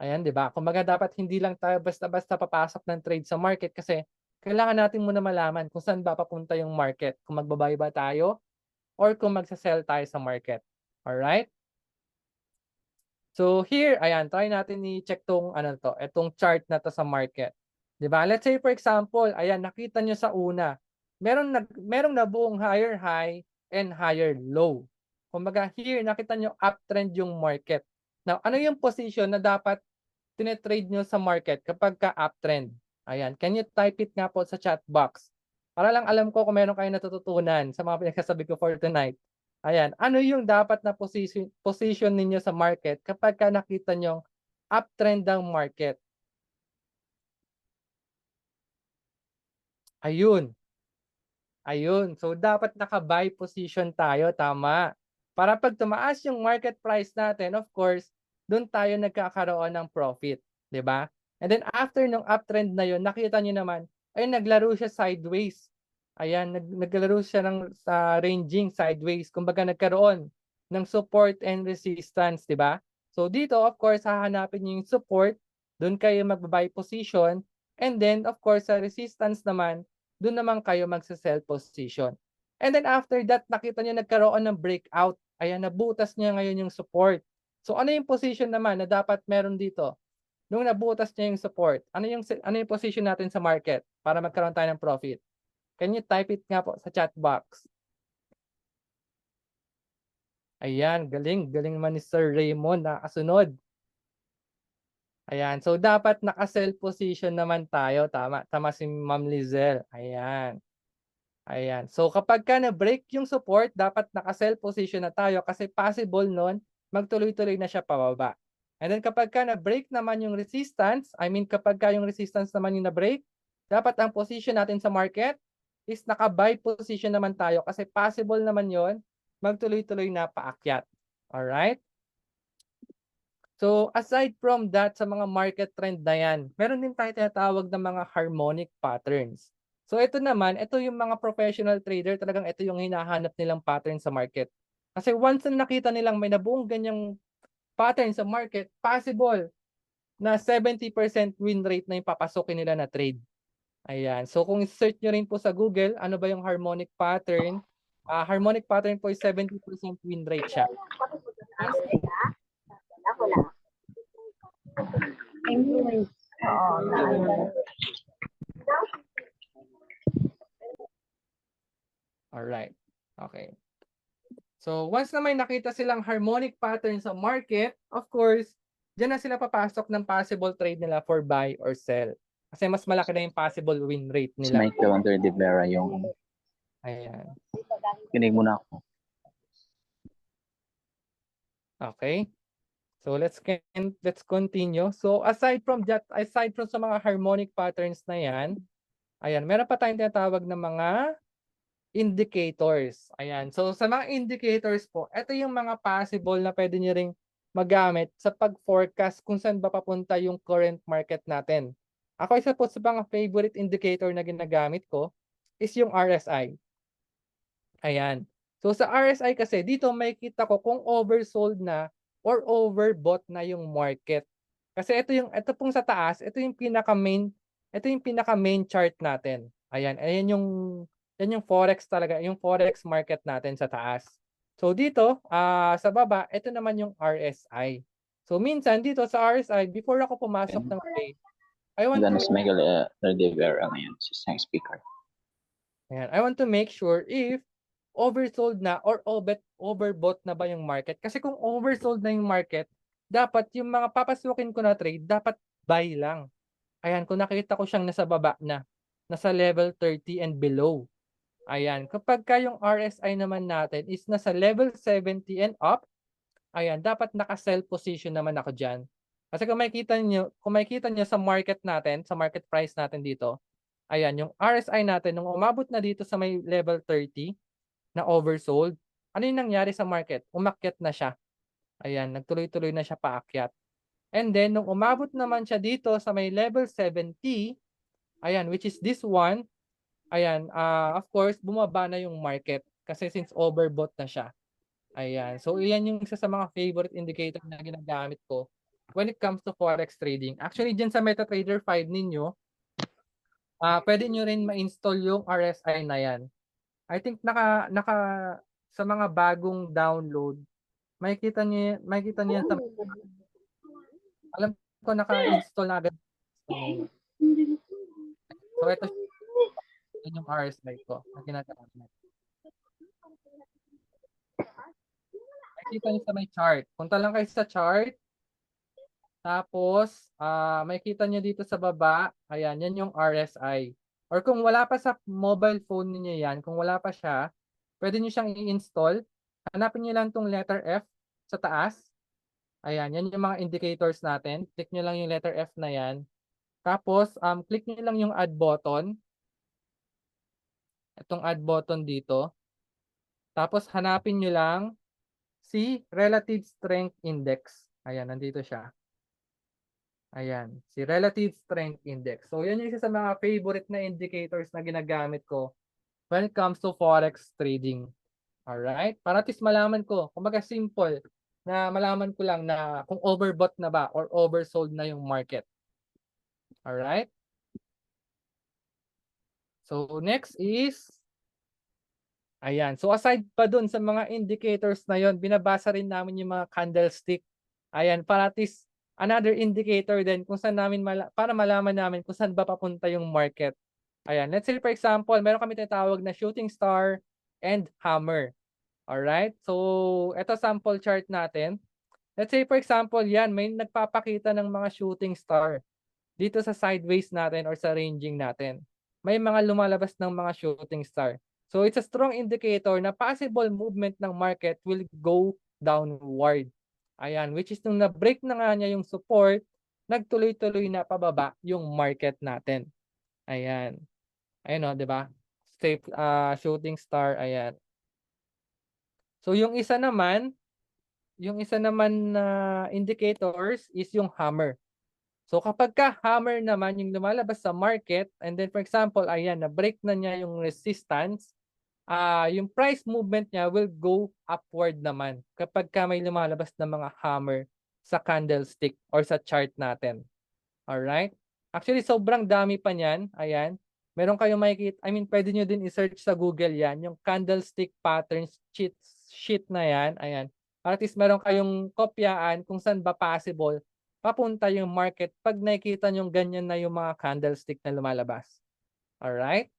Ayan, di ba? Kumbaga dapat hindi lang tayo basta-basta papasok ng trade sa market kasi kailangan natin muna malaman kung saan ba papunta yung market. Kung magbabuy ba tayo or kung magsa-sell tayo sa market. Alright? So here, ayan, try natin i-check tong ano to, itong chart na to sa market. 'Di ba? Let's say for example, ayan, nakita nyo sa una, merong nabuong higher high and higher low. Kumbaga here, nakita nyo uptrend yung market. Now, ano yung position na dapat tinetrade nyo sa market kapag ka uptrend? Ayan, can you type it nga po sa chat box? Para lang alam ko kung meron kayong natututunan sa mga pinagsasabi ko for tonight. Ayan, ano yung dapat na position ninyo sa market kapag ka nakita nyo uptrend ang market? Ayun. Ayun. So, dapat naka-buy position tayo. Tama. Para pag tumaas yung market price natin, of course, doon tayo nagkakaroon ng profit. 'Di ba? And then, after nung uptrend na yun, nakita nyo naman, ay naglaro siya sideways. Ayan, naglaro siya ng ranging sideways. Kumbaga, nagkaroon ng support and resistance. 'Di ba? So, dito, of course, hahanapin nyo yung support. Doon kayo mag-buy position. And then, of course, sa resistance naman, doon naman kayo magsa-sell position. And then after that, nakita niyo nagkaroon ng breakout. Ayan, nabutas niya ngayon yung support. So ano yung position naman na dapat meron dito? Nung nabutas niya yung support, ano yung position natin sa market para magkaroon tayo ng profit? Can you type it nga po sa chat box? Ayan, galing. Galing naman ni Sir Raymond, nakasunod. Ayan, so dapat naka-sell position naman tayo. Tama, tama si Ma'am Lizelle. Ayan. Ayan. So kapag ka na-break yung support, dapat naka-sell position na tayo kasi possible nun, magtuloy-tuloy na siya pababa. And then kapag ka na-break naman yung resistance, I mean kapag ka yung resistance naman yung na-break, dapat ang position natin sa market is naka-buy position naman tayo kasi possible naman yon magtuloy-tuloy na paakyat. Alright? So aside from that, sa mga market trend na yan, meron din tayo tinatawag na mga harmonic patterns. So ito naman, ito yung mga professional trader, talagang ito yung hinahanap nilang pattern sa market. Kasi once na nakita nilang may nabuong ganyang pattern sa market, possible na 70% win rate na yung papasukin nila na trade. Ayan. So kung search nyo rin po sa Google, ano ba yung harmonic pattern? Harmonic pattern po is 70% win rate siya. Alright. Okay. So once na may nakita silang harmonic pattern sa market, of course, diyan na sila papasok ng possible trade nila for buy or sell. Kasi mas malaki na yung possible win rate Si nila. Mike Under de Vera yung Ayan. kinig muna ako. Okay. So let's continue. So aside from that, aside from sa mga harmonic patterns na yan, ayan, meron pa tayong tinatawag na mga indicators. Ayan. So sa mga indicators po, ito yung mga possible na pwede nyo ring magamit sa pag-forecast kung saan ba papunta yung current market natin. Ako isa po sa mga favorite indicator na ginagamit ko is yung RSI. Ayan. So sa RSI kasi, dito may kita ko kung oversold na or overbought na yung market. Kasi ito pong sa taas, ito yung pinaka-main chart natin. Ayan, yan yung forex talaga, yung forex market natin sa taas. So dito, sa baba, ito naman yung RSI. So minsan dito sa RSI, before ako pumasok ng trade, I want Gano'n to si Michael Under de Vera ngayon, si isang speaker. Ayan, I want to make sure if oversold na or overbought na ba yung market. Kasi kung oversold na yung market, dapat yung mga papasukin ko na trade, dapat buy lang. Ayan, kung nakita ko siyang nasa baba na, nasa level 30 and below. Ayan, kapag ka yung RSI naman natin is nasa level 70 and up, ayan, dapat naka-sell position naman ako dyan. Kasi kung makikita nyo sa market natin, sa market price natin dito, ayan, yung RSI natin, nung umabot na dito sa may level 30 na oversold, ano yung nangyari sa market? Umakyat na siya. Ayan, nagtuloy-tuloy na siya paakyat. And then, nung umabot naman siya dito sa may level 70, ayan, which is this one, ayan, of course, bumaba na yung market kasi since overbought na siya. Ayan, so iyan yung isa sa mga favorite indicator na ginagamit ko when it comes to forex trading. Actually, dyan sa MetaTrader 5 ninyo, pwede nyo rin ma-install yung RSI na yan. I think sa mga bagong download, makikita niyo yan sa, alam ko naka-install na agad. So ito yun yung RSI ko na ginagamit. Makikita niyo sa may chart. Punta lang kayo sa chart. Tapos, makikita niyo dito sa baba, ayan, yan yung RSI. Or kung wala pa sa mobile phone niyo yan, kung wala pa siya, pwede niyo siyang i-install. Hanapin niyo lang tong letter F sa taas. Ayan, yan yung mga indicators natin. Click niyo lang yung letter F na yan. Tapos, click niyo lang yung add button. Itong add button dito. Tapos, hanapin niyo lang si Relative Strength Index. Ayan, nandito siya. Ayan, si Relative Strength Index. So, yan yung isa sa mga favorite na indicators na ginagamit ko when it comes to forex trading. Alright? Para at least malaman ko, kumbaga simple, na malaman ko lang na kung overbought na ba or oversold na yung market. Alright? So, next is, ayan. So, aside pa dun sa mga indicators na yon, binabasa rin namin yung mga candlestick. Ayan, para at least another indicator din kung saan namin para malaman namin kung saan ba papunta yung market. Ayan, let's say for example, meron kami tinatawag na shooting star and hammer. Alright? So, ito sample chart natin. Let's say for example, yan, may nagpapakita ng mga shooting star dito sa sideways natin or sa ranging natin. May mga lumalabas ng mga shooting star. So, it's a strong indicator na possible movement ng market will go downward. Ayan, which is nung na-break na nga niya yung support, nagtuloy-tuloy na pababa yung market natin. Ayan. Ayan o, di ba? Shooting star, ayan. So, yung isa naman na indicators is yung hammer. So, kapag ka hammer naman yung lumalabas sa market, and then for example, ayan, na-break na niya yung resistance, yung price movement niya will go upward naman kapag ka may lumalabas na mga hammer sa candlestick or sa chart natin. Alright? Actually, sobrang dami pa niyan. Ayan. Meron kayong makikita, pwede nyo din i-search sa Google yan, yung candlestick patterns sheet na yan. Ayan. At least meron kayong kopyaan kung saan ba possible papunta yung market pag nakikita nyo ganyan na yung mga candlestick na lumalabas. Alright?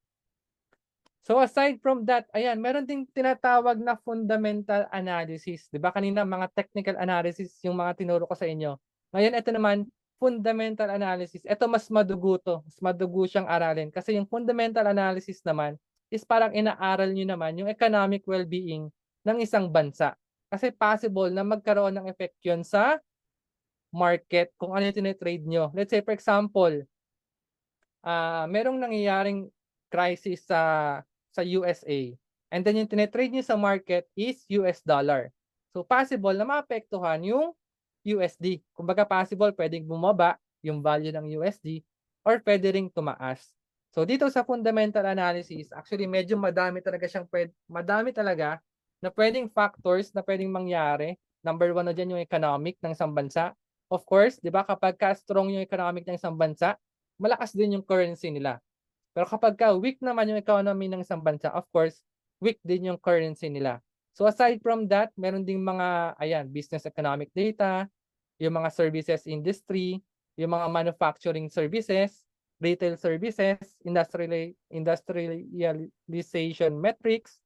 So aside from that, ayan, meron ding tinatawag na fundamental analysis. 'Di ba kanina mga technical analysis yung mga tinuro ko sa inyo. Ngayon ito naman fundamental analysis. Ito mas madugo to. Mas madugo siyang aralin kasi yung fundamental analysis naman is parang inaaral niyo naman yung economic well-being ng isang bansa. Kasi possible na magkaroon ng effect yun sa market kung ano yung tinitrade nyo. Let's say for example, merong nangyayaring crisis sa USA. And then yung tinitrade nyo sa market is US dollar. So possible na maapektuhan yung USD. Kumbaga possible pwedeng bumaba yung value ng USD or pwede ring tumaas. So dito sa fundamental analysis, actually medyo madami talaga na pwedeng factors na pwedeng mangyari. Number one na dyan yung economic ng isang bansa. Of course, di ba kapag ka-strong yung economic ng isang bansa, malakas din yung currency nila. Pero kapag weak naman yung economy ng isang bansa, of course, weak din yung currency nila. So aside from that, meron ding mga business economic data, yung mga services industry, yung mga manufacturing services, retail services, industrialization metrics,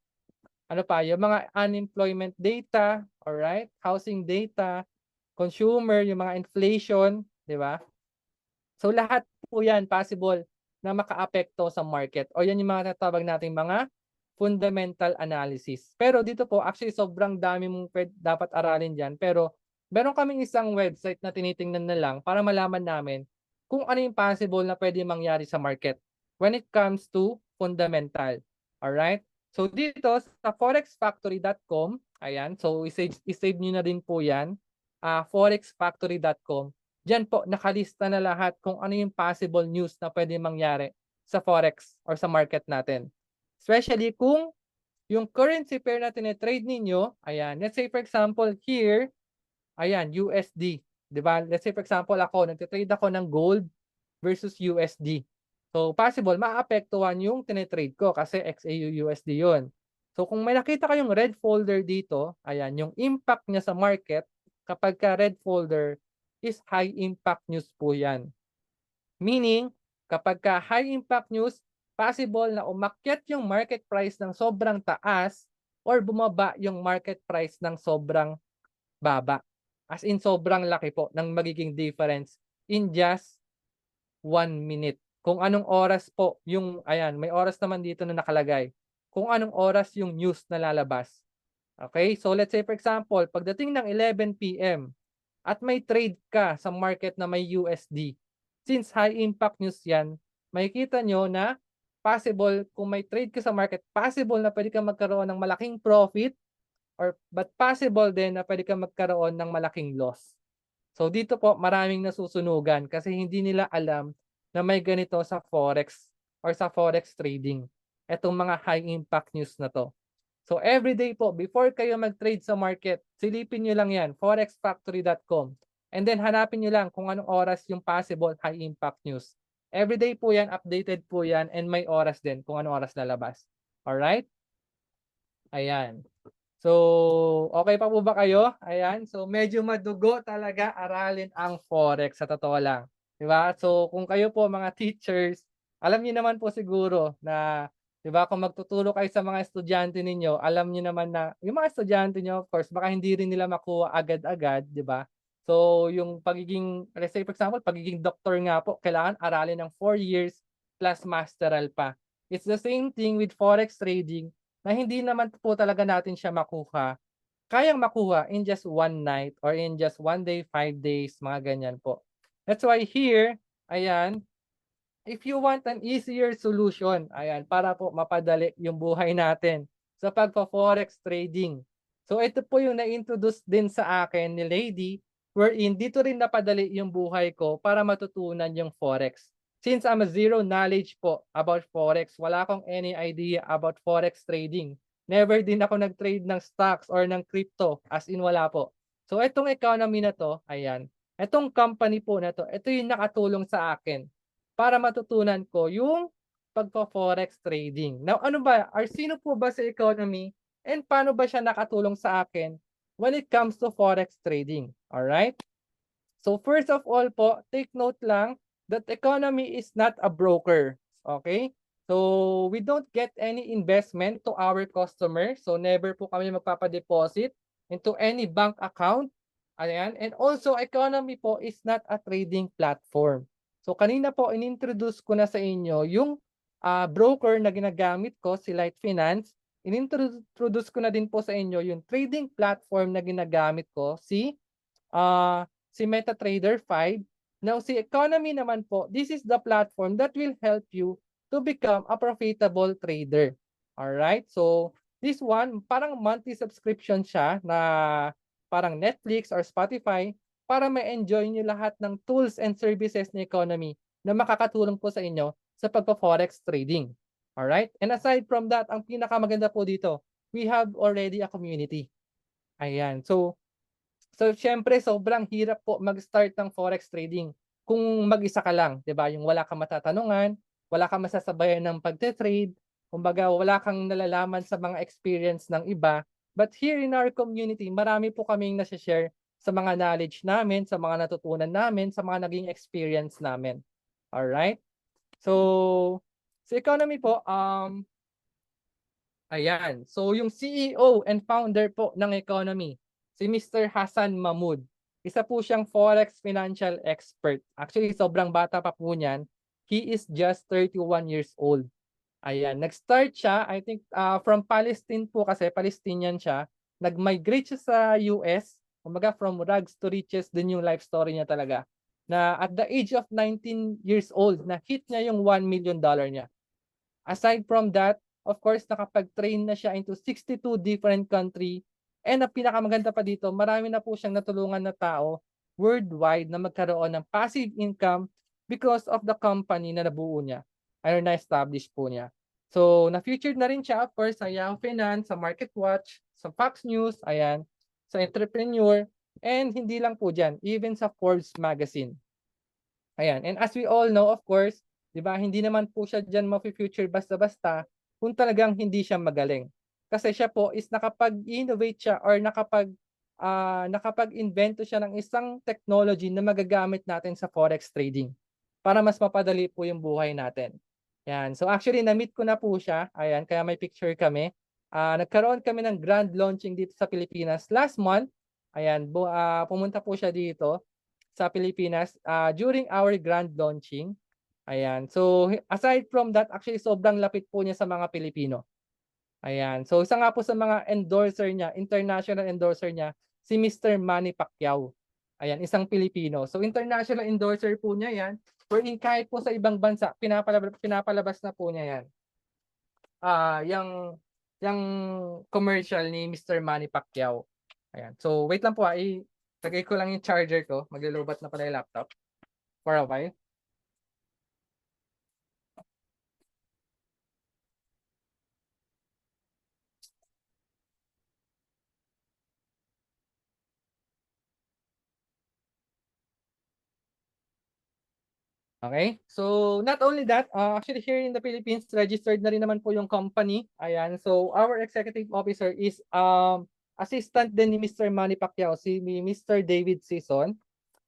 ano pa, yung mga unemployment data, alright, housing data, consumer, yung mga inflation, di ba? So lahat po yan possible na makaapekto sa market. O yan yung mga tatawag nating mga fundamental analysis. Pero dito po, actually sobrang dami mong dapat aralin dyan. Pero meron kaming isang website na tinitingnan na lang para malaman namin kung ano yung possible na pwede mangyari sa market when it comes to fundamental. Alright? So dito sa forexfactory.com, Ayan, so isave nyo na din po yan. Forexfactory.com. Diyan po, nakalista na lahat kung ano yung possible news na pwede mangyari sa Forex or sa market natin. Especially kung yung currency pair na trade ninyo, ayan, let's say for example here, ayan, USD. Diba? Let's say for example ako, nagtitrade ako ng gold versus USD. So possible, maapektuhan yung tinetrade ko kasi XAU-USD yun. So kung may nakita kayong red folder dito, ayan, yung impact niya sa market kapag ka red folder is high impact news po yan. Meaning, kapag ka high impact news, possible na umakyat yung market price ng sobrang taas or bumaba yung market price ng sobrang baba. As in, sobrang laki po ng magiging difference in just 1 minute. Kung anong oras po yung, ayan, may oras naman dito na nakalagay. Kung anong oras yung news na lalabas. Okay? So let's say for example, pagdating ng 11 PM at may trade ka sa market na may USD, since high impact news yan, makikita nyo na possible, kung may trade ka sa market, possible na pwede kang magkaroon ng malaking profit but possible din na pwede kang magkaroon ng malaking loss. So dito po maraming nasusunugan kasi hindi nila alam na may ganito sa Forex or sa Forex trading. Etong mga high impact news na to. So everyday po, before kayo mag-trade sa market, silipin nyo lang yan, forexfactory.com. And then hanapin nyo lang kung anong oras yung possible high impact news. Everyday po yan, updated po yan, and may oras din kung anong oras lalabas. Alright? Ayan. So, okay pa po ba kayo? Ayan. So, medyo madugo talaga aralin ang Forex sa totoo lang. Diba? So, kung kayo po mga teachers, alam niyo naman po siguro na, diba, kung magtuturo kayo sa mga estudyante ninyo, alam niyo naman na, yung mga estudyante niyo, of course, baka hindi rin nila makuha agad-agad, diba? So, yung pagiging, let's say for example, pagiging doktor nga po, kailangan aralin ng 4 years plus masteral pa. It's the same thing with Forex trading, na hindi naman po talaga natin siya makuha, kayang makuha in just one night or in just 1 day, 5 days, mga ganyan po. That's why here, ayan, if you want an easier solution, ayan, para po mapadali yung buhay natin sa pagpa-forex trading. So ito po yung na-introduce din sa akin ni Lady, wherein dito rin napadali yung buhay ko para matutunan yung forex. Since I'm a zero knowledge po about forex, wala akong any idea about forex trading. Never din ako nag-trade ng stocks or ng crypto, as in wala po. So itong economy na to, ayan, itong company po na to, ito yung nakatulong sa akin para matutunan ko yung pagpo-forex trading. Now, ano ba, or sino po ba sa economy and paano ba siya nakatulong sa akin when it comes to forex trading? Alright? So first of all po, take note lang that economy is not a broker. Okay? So we don't get any investment to our customer. So never po kami magpapadeposit into any bank account. Ayan. And also, economy po is not a trading platform. So kanina po, inintroduce ko na sa inyo yung broker na ginagamit ko, si Light Finance. Inintroduce ko na din po sa inyo yung trading platform na ginagamit ko, si MetaTrader 5. Now, si Economy naman po, this is the platform that will help you to become a profitable trader. Alright? So, this one, parang monthly subscription siya na parang Netflix or Spotify para ma-enjoy nyo lahat ng tools and services ni Economy na makakatulong po sa inyo sa pagpa-forex trading. Alright? And aside from that, ang pinakamaganda po dito, we have already a community. Ayan. So syempre, sobrang hirap po mag-start ng forex trading kung mag-isa ka lang, 'di ba? Yung wala kang matatanungan, wala kang masasabayan ng pagte-trade, kumbaga wala kang nalalaman sa mga experience ng iba. But here in our community, marami po kaming nasi-share sa mga knowledge namin, sa mga natutunan namin, sa mga naging experience namin. All right? So, sa economy po, ayan. So, yung CEO and founder po ng economy, si Mr. Hassan Mahmoud. Isa po siyang forex financial expert. Actually, sobrang bata pa po niyan. He is just 31 years old. Ayan. Nag-start siya, I think, from Palestine po kasi, Palestinian siya. Nag-migrate siya sa US. Kumbaga, from rags to riches din yung life story niya talaga. Na at the age of 19 years old, na-hit niya yung $1 million niya. Aside from that, of course, nakapag-train na siya into 62 different country And ang pinakamaganda pa dito, marami na po siyang natulungan na tao worldwide na magkaroon ng passive income because of the company na nabuo niya or na-establish po niya. So, na-featured na rin siya, of course, sa Yahoo Finance, sa MarketWatch, sa Fox News, ayan, sa Entrepreneur, and hindi lang po dyan, even sa Forbes magazine. Ayan, and as we all know, of course, di ba, hindi naman po siya dyan mafi-future basta-basta kung talagang hindi siya magaling. Kasi siya po is nakapag-innovate siya or nakapag-invento siya ng isang technology na magagamit natin sa forex trading para mas mapadali po yung buhay natin. Yan. So actually, na-meet ko na po siya. Ayan, kaya may picture kami. Nagkaroon kami ng grand launching dito sa Pilipinas last month. Ayan, pumunta po siya dito sa Pilipinas during our grand launching. Ayan. So aside from that, actually sobrang lapit po niya sa mga Pilipino. Ayan. So isa nga po sa mga endorser niya, international endorser niya, si Mr. Manny Pacquiao. Ayan, isang Pilipino. So international endorser po niya yan. Wherein kahit po sa ibang bansa, pinapalabas na po niya yan. Yung commercial ni Mr. Manny Pacquiao. Ayan. So wait lang po ilagay ko lang yung charger ko. Maglulubat na pala yung laptop for a while. Okay, so not only that, actually here in the Philippines, registered na rin naman po yung company. Ayan, so our executive officer is assistant din ni Mr. Manny Pacquiao, si Mr. David Sison.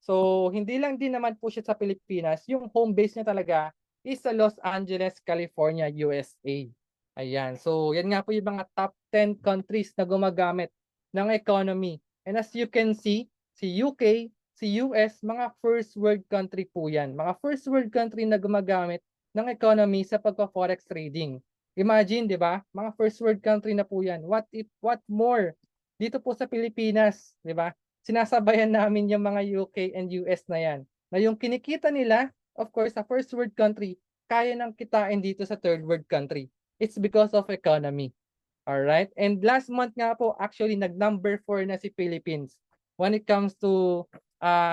So hindi lang din naman po siya sa Pilipinas, yung home base niya talaga is sa Los Angeles, California, USA. Ayan, so yan nga po yung mga top 10 countries na gumagamit ng economy. And as you can see, si UK, si US, mga first world country po yan. Mga first world country na gumagamit ng economy sa pagpa-forex trading. Imagine, di ba? Mga first world country na po yan. What more? Dito po sa Pilipinas, di ba? Sinasabayan namin yung mga UK and US na yan. Na yung kinikita nila, of course, sa first world country, kaya nang kitain dito sa third world country. It's because of economy. Alright? And last month nga po, actually, nag-number 4 na si Philippines when it comes to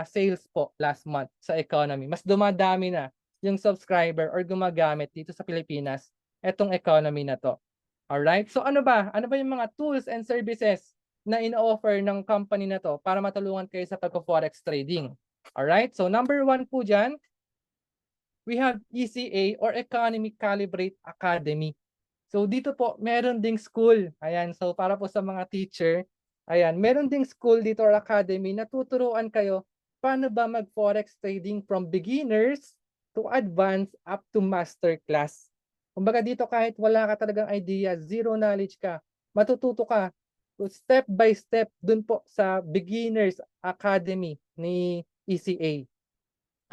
sales po last month sa economy. Mas dumadami na yung subscriber or gumagamit dito sa Pilipinas etong economy na to. Alright? So ano ba? Ano ba yung mga tools and services na in-offer ng company na to para matulungan kayo sa pagpo-forex trading? Alright? So number 1 po dyan, we have ECA or Economy Calibrate Academy. So dito po, meron ding school. Ayan, so para po sa mga teacher, ayan, meron ding school dito or academy na tuturuan kayo paano ba mag-forex trading from beginners to advanced up to master class. Kumbaga dito kahit wala ka talagang idea, zero knowledge ka, matututo ka step by step dun po sa beginners academy ni ECA.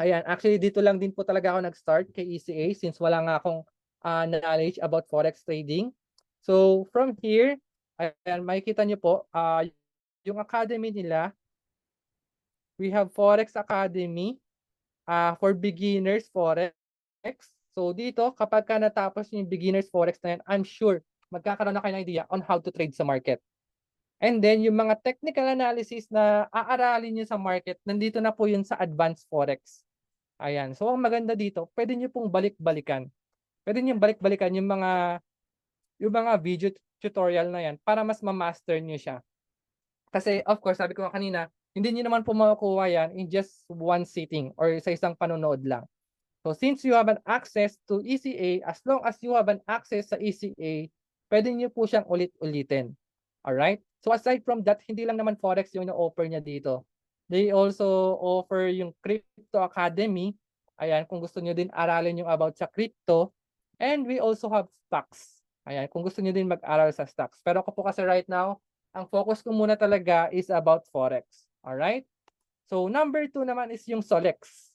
Ayan, actually dito lang din po talaga ako nag-start kay ECA since wala nga akong knowledge about forex trading. So from here, ayan, makikita nyo po, yung academy nila, we have Forex Academy for beginners forex. So dito, kapag ka natapos yung beginners forex na yan, I'm sure magkakaroon na kayo ng idea on how to trade sa market. And then yung mga technical analysis na aaralin nyo sa market, nandito na po yun sa advanced forex. Ayan, so ang maganda dito, pwede nyo pong balik-balikan. Pwede nyo balik-balikan yung mga video tutorial na yan para mas ma-master nyo siya. Kasi of course, sabi ko kanina, hindi nyo naman po makukuha yan in just one sitting or sa isang panonood lang. So since you have an access to ECA, as long as you have an access sa ECA, pwede nyo po siyang ulit-ulitin. Alright? So aside from that, hindi lang naman Forex yung na-offer niya dito. They also offer yung Crypto Academy. Ayan, kung gusto nyo din aralin yung about sa crypto. And we also have stocks. Ayan, kung gusto nyo din mag-aral sa stocks. Pero ako po kasi right now, ang focus ko muna talaga is about Forex. Alright? So number 2 naman is yung Solex.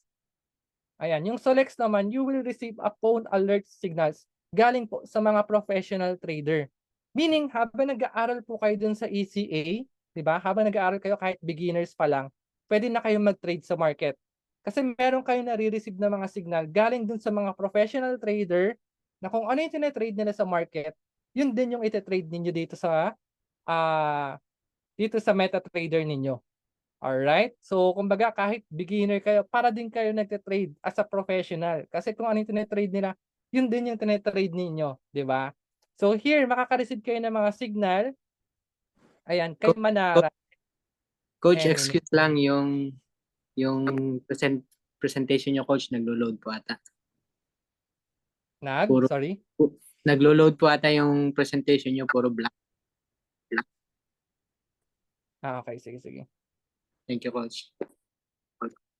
Ayan, yung Solex naman, you will receive a phone alert signals galing po sa mga professional trader. Meaning, habang nag-aaral po kayo dun sa ECA, di ba? Habang nag-aaral kayo kahit beginners pa lang, pwede na kayong mag-trade sa market. Kasi meron kayong nare-receive na mga signal galing dun sa mga professional trader na kung ano yung tinatrade nila sa market, yun din yung ititrade ninyo dito sa dito sa MetaTrader ninyo. Alright? So, kumbaga kahit beginner kayo, para din kayo nagte-trade as a professional. Kasi kung ano yung tine-trade nila, yun din yung tine-trade ninyo, di ba? So, here, makaka-receive kayo ng mga signal. Ayan, kay Manara. Coach, and excuse lang yung presentation niyo, coach, naglo-load po ata. Puro sorry. naglo-load po ata yung presentation niyo, puro black. Okay, sige, sige. Thank you, coach.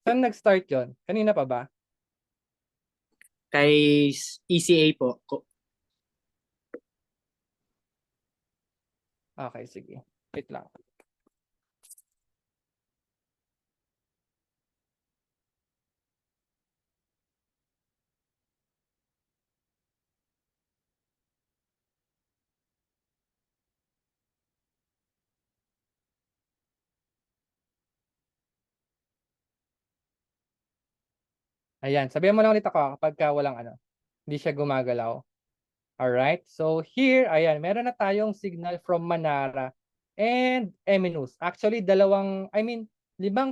Saan nag-start yon? Kanina pa ba? Kay ECA po. Okay, sige. Wait lang. Ayan, sabihan mo lang ulit ako kapag walang ano, hindi siya gumagalaw. Alright, so here, ayan, meron na tayong signal from Manara and Eminus. Actually, 5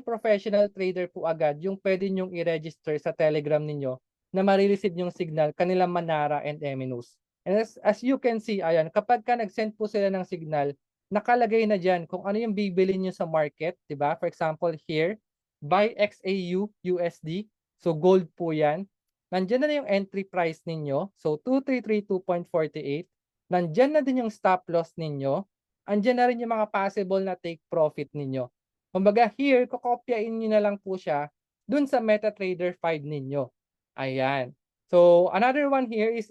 professional trader po agad yung pwede nyong i-register sa Telegram ninyo na marireceive yung signal kanila Manara and Eminus. And as you can see, ayan, kapag ka nag-send po sila ng signal, nakalagay na dyan kung ano yung bibili nyo sa market, di ba? For example, here, buy XAU USD. So gold po yan. Nandiyan na yung entry price ninyo. So 2332.48. Nandiyan na din yung stop loss ninyo. Andiyan na rin yung mga possible na take profit ninyo. Kumbaga here, kokopyain nyo na lang po siya dun sa MetaTrader 5 ninyo. Ayan. So another one here is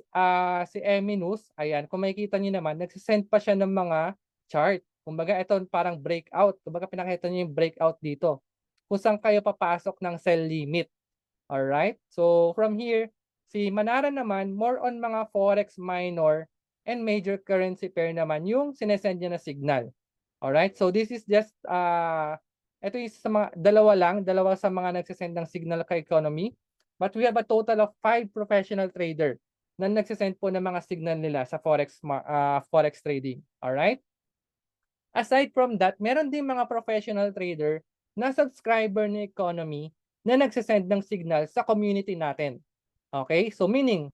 si Eminus. Ayan, kung makikita nyo naman, nagsisend pa siya ng mga chart. Kumbaga ito parang breakout. Kumbaga pinakita nyo yung breakout dito. Kung saan kayo papasok ng sell limit. Alright? So from here, si Manara naman, more on mga forex minor and major currency pair naman yung sinesend niya na signal. Alright? So this is just, ito is sa mga, dalawa sa mga nagsisend ng signal kay economy. But we have a total of 5 professional trader na nagsisend po ng mga signal nila sa forex trading. Alright? Aside from that, meron din mga professional trader na subscriber ni economy na nagsisend ng signal sa community natin. Okay? So meaning,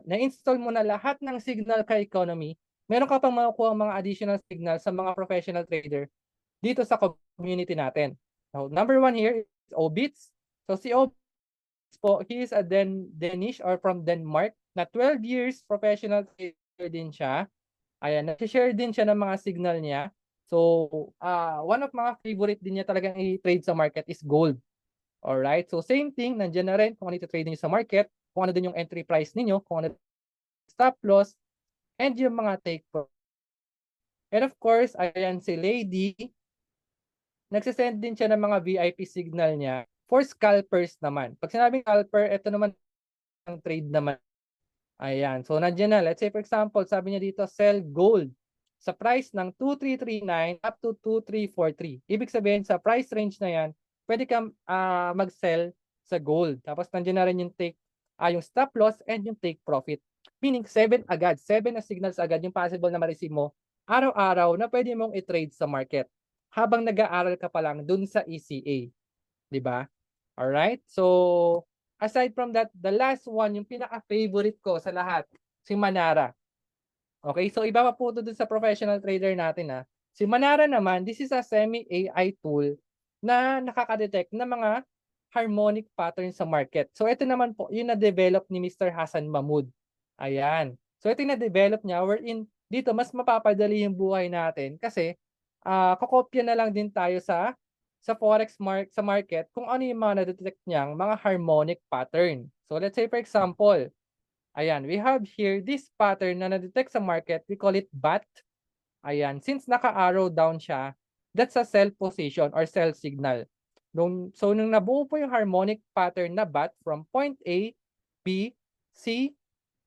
na-install mo na lahat ng signal kay economy, meron ka pang makukuha mga additional signal sa mga professional trader dito sa community natin. So number 1 here is Obits. So si Obits po, he is a Danish or from Denmark na 12 years professional trader din siya. Ayan, nag-share din siya ng mga signal niya. So, one of mga favorite din niya talagang i-trade sa market is gold. Alright, so same thing, nandiyan na rin kung ano i-trade niyo sa market, kung ano din yung entry price ninyo, kung ano stop loss, and yung mga take profit. And of course, ayan si Lady, nagsisend din siya ng mga VIP signal niya for scalpers naman. Pag sinabing scalper, ito naman ang trade naman. Ayan, so nandiyan na. Let's say for example, sabi niya dito, sell gold sa price ng 2339 up to 2343. Ibig sabihin sa price range na yan, pwede kang mag-sell sa gold. Tapos nandiyan na rin yung yung stop loss and yung take profit. Meaning 7 agad, 7 na signals agad yung possible na ma-receive mo araw-araw na pwede mong i-trade sa market habang nag-aaral ka pa lang dun sa ECA. 'Di ba? Alright? So, aside from that, the last one, yung pinaka-favorite ko sa lahat, si Manara. Okay, so iba pa po ito dun sa professional trader natin. Si Manara naman, this is a semi-AI tool na nakaka-detect ng mga harmonic pattern sa market. So ito naman po, yung na-develop ni Mr. Hassan Mahmood. Ayan. So ito yung na-develop niya, wherein dito mas mapapadali yung buhay natin kasi kokopya na lang din tayo sa forex sa market kung ano yung mga na-detect niyang mga harmonic pattern. So let's say for example, ayan, we have here this pattern na na-detect sa market, we call it BAT. Ayan, since naka-arrow down siya, that's a sell position or sell signal. So nung nabuo po yung harmonic pattern na BAT from point A, B, C,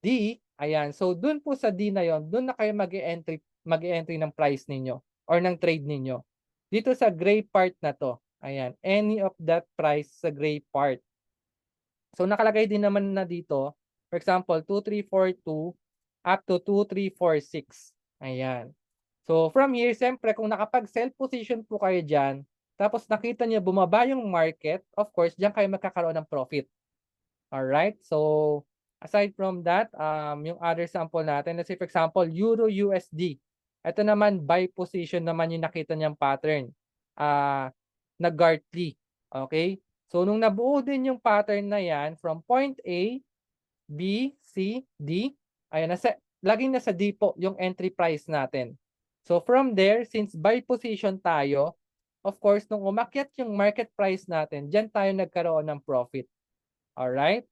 D, ayan, so dun po sa D na yon, dun na kayo mag-e-entry ng price ninyo or ng trade ninyo. Dito sa gray part na to, ayan, any of that price sa gray part. So nakalagay din naman na dito, for example, 2342 up to 2346. Ayan. So from here, siyempre kung nakapag-sell position po kayo dyan, tapos nakita niyo bumaba yung market, of course, diyan kayo magkakaroon ng profit. Alright? So aside from that, yung other sample natin, let's say for example, Euro USD. Ito naman, buy position naman yung nakita niyang pattern. Na Gartley. Okay? So nung nabuo din yung pattern na yan, from point A, B, C, D, ayan, laging nasa D po yung entry price natin. So from there, since buy position tayo, of course, nung umakyat yung market price natin, dyan tayo nagkaroon ng profit. Alright?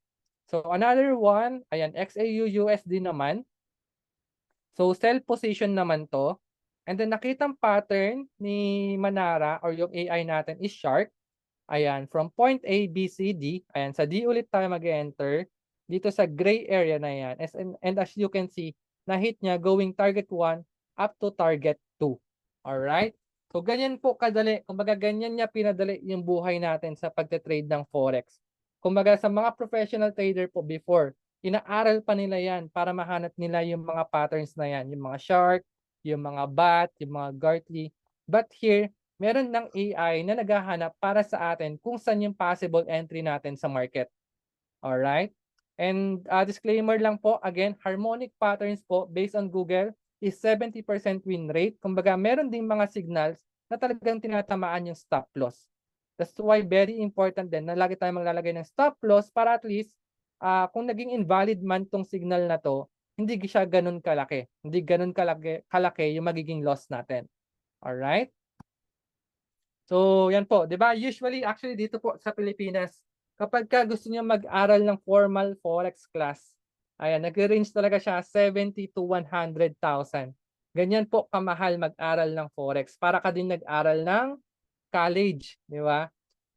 So another one, ayan, XAU USD naman. So sell position naman to. And then nakitang pattern ni Manara or yung AI natin is Shark. Ayan, from point A, B, C, D. Ayan, sa D ulit tayo mag-enter. Dito sa gray area na yan. And as you can see, na-hit niya going target 1 up to target 2. Alright? So, ganyan po kadali. Kumbaga, ganyan niya pinadali yung buhay natin sa pagte-trade ng Forex. Kumbaga, sa mga professional trader po before, inaaral pa nila yan para mahanap nila yung mga patterns na yan. Yung mga shark, yung mga bat, yung mga Gartley. But here, meron ng AI na naghahanap para sa atin kung saan yung possible entry natin sa market. Alright? And disclaimer lang po, again, harmonic patterns po based on Google is 70% win rate. Kumbaga, meron ding mga signals na talagang tinatamaan yung stop loss. That's why very important din na lagi tayong maglalagay ng stop loss para at least kung naging invalid man tong signal na to, hindi siya ganun kalaki. Hindi ganun kalaki yung magiging loss natin. Alright? So, yan po, 'di ba? Usually actually dito po sa Pilipinas, kapag ka gusto niyo mag-aral ng formal forex class, ayan, nagre-range talaga siya 70 to 100,000. Ganyan po kamahal mag-aral ng forex para ka din nag-aral ng college, 'di ba?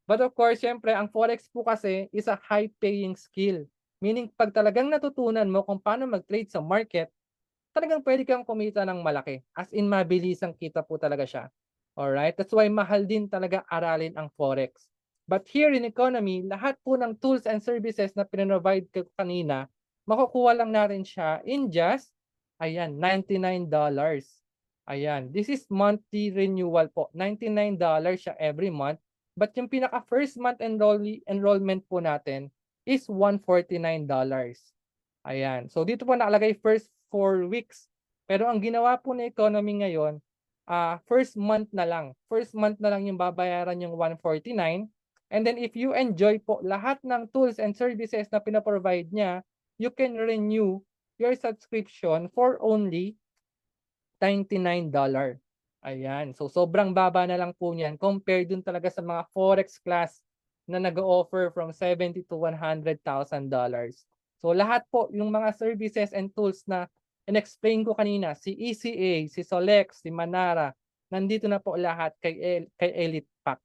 But of course, syempre, ang forex po kasi is a high-paying skill. Meaning, pag talagang natutunan mo kung paano mag-trade sa market, talagang pwede kang kumita ng malaki. As in, mabilisang kita po talaga siya. Alright? That's why mahal din talaga aralin ang Forex. But here in economy, lahat po ng tools and services na pinrovide ko kanina, makukuha lang natin siya in just, ayan, $99. Ayan, this is monthly renewal po. $99 siya every month. But yung pinaka first month enrollment po natin is $149. Ayan. So dito po nakalagay first 4 weeks. Pero ang ginawa po na economy ngayon, first month na lang. First month na lang yung babayaran yung 149. And then if you enjoy po lahat ng tools and services na pinaprovide niya, you can renew your subscription for only $99. Ayan. So sobrang baba na lang po niyan compared dun talaga sa mga forex class na nag-offer from $70 to $100,000. So lahat po yung mga services and tools na in-explain ko kanina, si ECA, si Solex, si Manara, nandito na po lahat kay Elite Pack.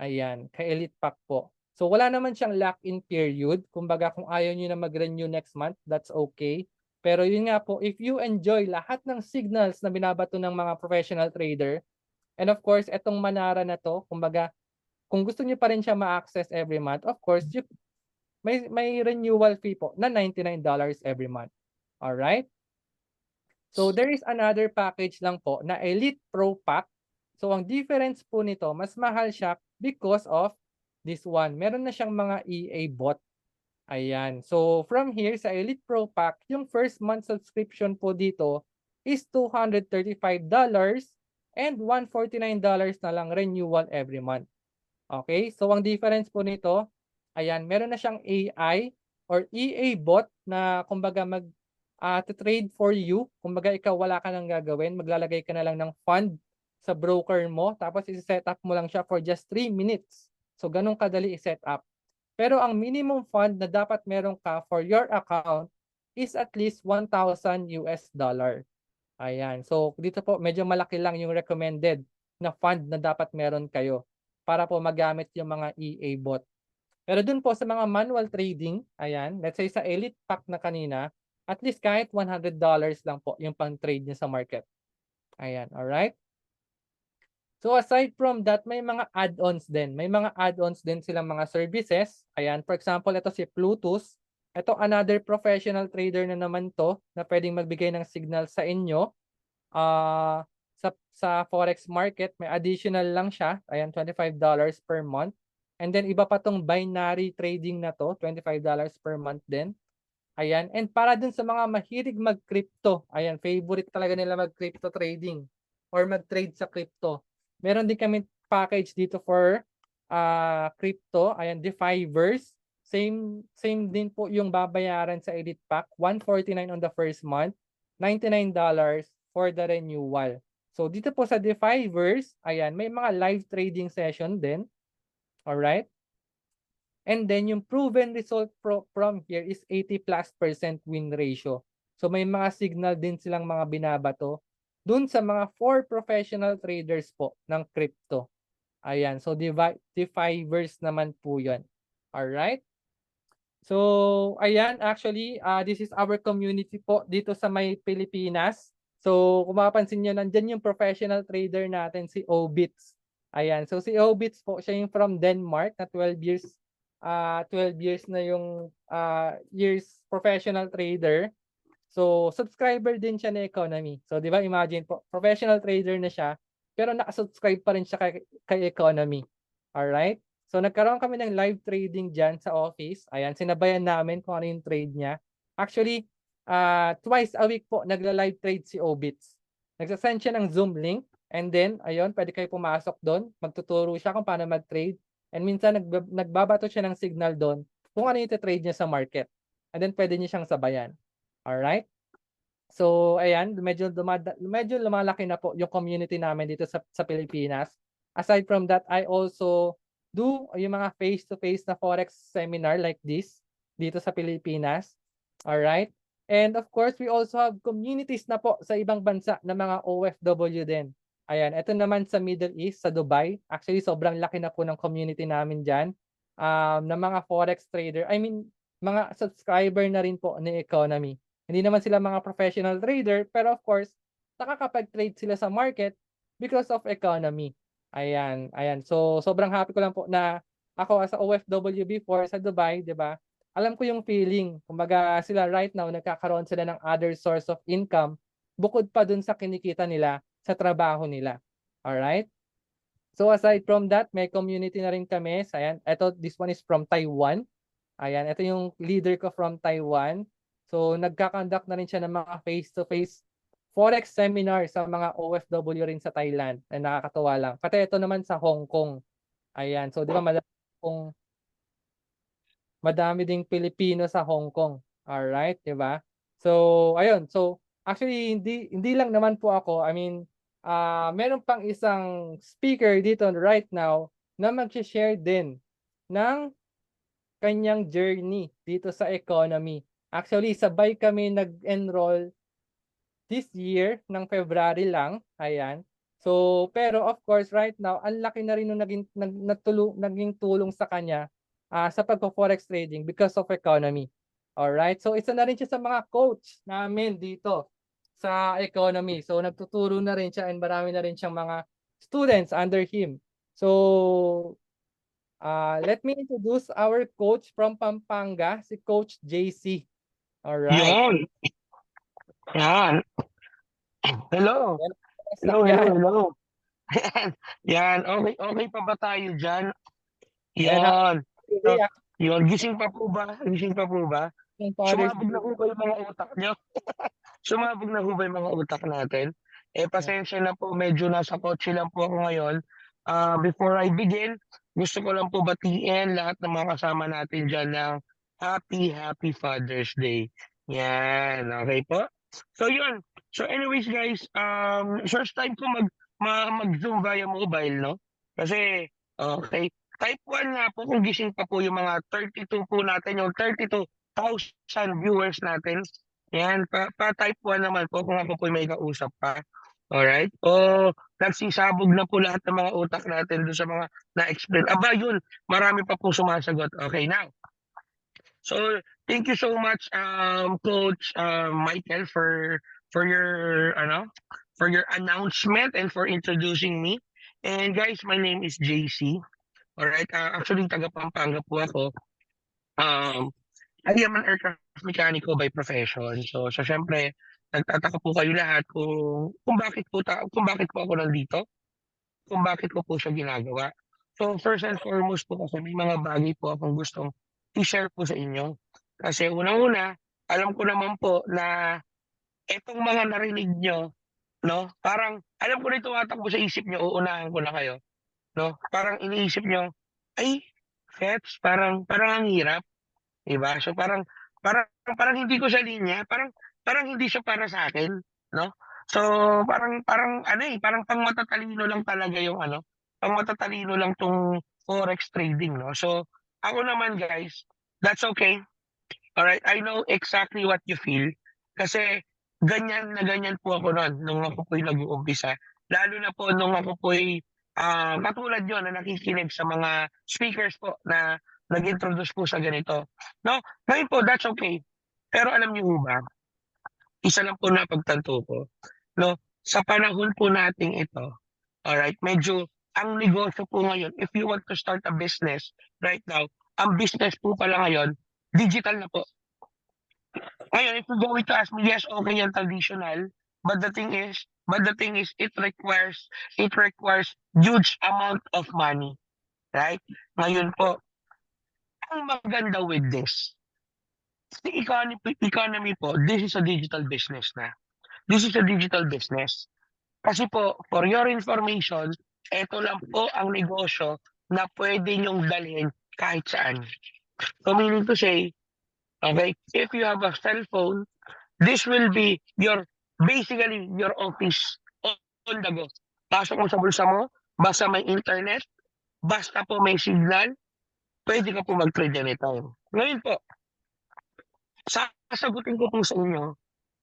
Ayan, kay Elite Pack po. So wala naman siyang lock-in period. Kumbaga kung ayaw niyo na mag-renew next month, that's okay. Pero yun nga po, if you enjoy lahat ng signals na binabato ng mga professional trader, and of course, etong Manara na to, kumbaga, kung gusto niyo pa rin siya ma-access every month, of course, may renewal fee po na $99 every month. Alright? So there is another package lang po na Elite Pro Pack. So ang difference po nito, mas mahal siya because of this one. Meron na siyang mga EA bot. Ayan. So from here sa Elite Pro Pack, yung first month subscription po dito is $235 and $149 na lang renewal every month. Okay? So ang difference po nito, ayan, meron na siyang AI or EA bot na kumbaga to trade for you. Kumbaga ikaw wala ka nang gagawin, maglalagay ka na lang ng fund sa broker mo, tapos i-set up mo lang siya for just 3 minutes. So ganun kadali i-set up. Pero ang minimum fund na dapat meron ka for your account is at least $1,000 US. Ayan. So dito po medyo malaki lang yung recommended na fund na dapat meron kayo para po magamit yung mga EA bot. Pero dun po sa mga manual trading, ayan, let's say sa Elite Pack na kanina, at least kahit $100 lang po yung pang-trade niya sa market. Ayan, alright? So aside from that, may mga add-ons din. May mga add-ons din silang mga services. Ayan, for example, ito si Plutus. Ito another professional trader na naman to na pwedeng magbigay ng signal sa inyo. sa forex market, may additional lang siya. Ayan, $25 per month. And then iba pa tong binary trading na to, $25 per month din. Ayan, and para dun sa mga mahilig mag-crypto, ayan, favorite talaga nila mag-crypto trading or mag-trade sa crypto. Meron din kami package dito for crypto, ayan, Defiverse. Same din po yung babayaran sa Elite Pack, $149 on the first month, $99 for the renewal. So dito po sa Defiverse, ayan, may mga live trading session din. Alright? And then yung proven result from here is 80+% win ratio. So may mga signal din silang mga binabato dun sa mga 4 professional traders po ng crypto. Ayan, so Defiverse naman po yun. Alright? So, ayan, actually, this is our community po dito sa may Pilipinas. So, kung mapapansin nyo, nandyan yung professional trader natin, si Obits. Ayan, so si Obits po, siya yung from Denmark na 12 years na yung years professional trader. So, subscriber din siya na Economy. So, di ba, imagine po, professional trader na siya, pero nakasubscribe pa rin siya kay Economy. Alright? So, nagkaroon kami ng live trading dyan sa office. Ayan, sinabayan namin kung ano yung trade niya. Actually, twice a week po, nagla-live trade si Obits. Nagsasend siya ng Zoom link. And then, ayun, pwede kayo pumasok doon. Magtuturo siya kung paano mag-trade. And minsan, nagbabato siya ng signal doon kung ano yung trade niya sa market. And then, pwede niya siyang sabayan. Alright? So, ayan, medyo lumalaki na po yung community namin dito sa Pilipinas. Aside from that, I also do yung mga face-to-face na forex seminar like this dito sa Pilipinas. Alright? And of course, we also have communities na po sa ibang bansa na mga OFW din. Ayan, ito naman sa Middle East, sa Dubai. Actually, sobrang laki na po ng community namin dyan na mga forex trader. I mean, mga subscriber na rin po ni Economy. Hindi naman sila mga professional trader, pero of course, nakakapag-trade sila sa market because of Economy. Ayan, ayan. So, sobrang happy ko lang po na ako as a OFW before sa Dubai, di ba? Alam ko yung feeling. Kumbaga sila right now, nagkakaroon sila ng other source of income bukod pa dun sa kinikita nila sa trabaho nila. Alright? So, aside from that, may community na rin kami. Ayan, this one is from Taiwan. Ayan, ito yung leader ko from Taiwan. So, nagkakandak na rin siya ng mga face-to-face forex seminar sa mga OFW rin sa Thailand na nakakatuwa lang. Pati ito naman sa Hong Kong. Ayan. So, di ba madami ding Pilipino sa Hong Kong. Alright, di ba? So, ayun. So, actually, hindi lang naman po ako. I mean, meron pang isang speaker dito right now na mag-share din ng kanyang journey dito sa Economy. Actually, sabay kami nag-enroll this year ng February lang. Ayan. So, pero of course, right now, ang laki na rin nung naging tulong sa kanya sa pagpo-forex trading because of Economy. Alright? So, isa na rin siya sa mga coach namin dito sa Economy. So, nagtuturo na rin siya and marami na rin siyang mga students under him. So, let me introduce our coach from Pampanga, si Coach JC. Alright. Yun. Yan. Hello. Hello, hello, Yan. hello. Yan. Okay pa ba tayo dyan? Ayan, Yan. Today, Yun. Gising pa po ba? Gising pa po ba? yung Father's Sumabog na po ba yung mga utak nyo? Sumabog na po ba yung mga utak natin? Pasensya na po. Medyo nasa kotse lang po ako ngayon. Before I begin, gusto ko lang po batiin lahat ng mga kasama natin dyan ng Happy Father's Day. Yan. Okay po? So yun. So anyways guys, first time ko mag-Zoom via mobile, no? Kasi, okay, type 1 nga po kung gising pa po yung mga 32 po natin, yung 32,000 viewers natin. Yan, pa-type 1 naman po kung ako po may kausap pa. Alright? O nagsisabog na po lahat ng mga utak natin doon sa mga na-explain. Aba yun, marami pa po sumasagot. Okay, now. So thank you so much, Coach Michael, for your for your announcement and for introducing me. And guys, my name is JC. All right. Actually, taga Pampanga po ako. I am an aircraft mekaniko by profession. So syempre, nagtataka po kayo lahat kung bakit po ako nandito, kung bakit ko po siya ginagawa. So first and foremost po kasi may mga bagay po akong gustong i-share po sa inyo. Kasi unang-una, alam ko naman po na etong mga narinig nyo, no? Parang alam ko na tumatakbo sa isip nyo, uunahan ko na kayo, no? Parang iniisip nyo, ay, Fets, parang ang hirap, 'di ba? So parang hindi ko siya linya, parang hindi siya para sa akin, no? So parang ano parang pangmatatalino lang talaga yung ano, pangmatatalino lang tong forex trading, no? So ako naman guys, that's okay. Alright, I know exactly what you feel kasi ganyan na ganyan po ako noon nung ako po'y nag-uumpisa. Lalo na po nung ako po'y katulad niyo na nakikinig sa mga speakers po na nag-introduce po sa ganito. No, ngayon po that's okay. Pero alam niyo ba, isa lang po napagtanto ko, no, sa panahon po nating ito, alright, medyo ang negosyo po ngayon, if you want to start a business right now, ang business po pala ngayon, digital na po. Ngayon, if you're going to ask me, yes, okay yan traditional, but the thing is, it requires huge amount of money, right? Ngayon po, ang maganda with this, the economy po, this is a digital business na. This is a digital business. Kasi po, for your information, ito lang po ang negosyo na pwede nyong dalhin kahit saan. So meaning to say, okay, if you have a cell phone, this will be basically your office on the go. Pasok mo sa bulsa mo, basta may internet, basta po may signal, pwede ka po mag-trade anytime. Ngayon po, sasagutin ko po sa inyo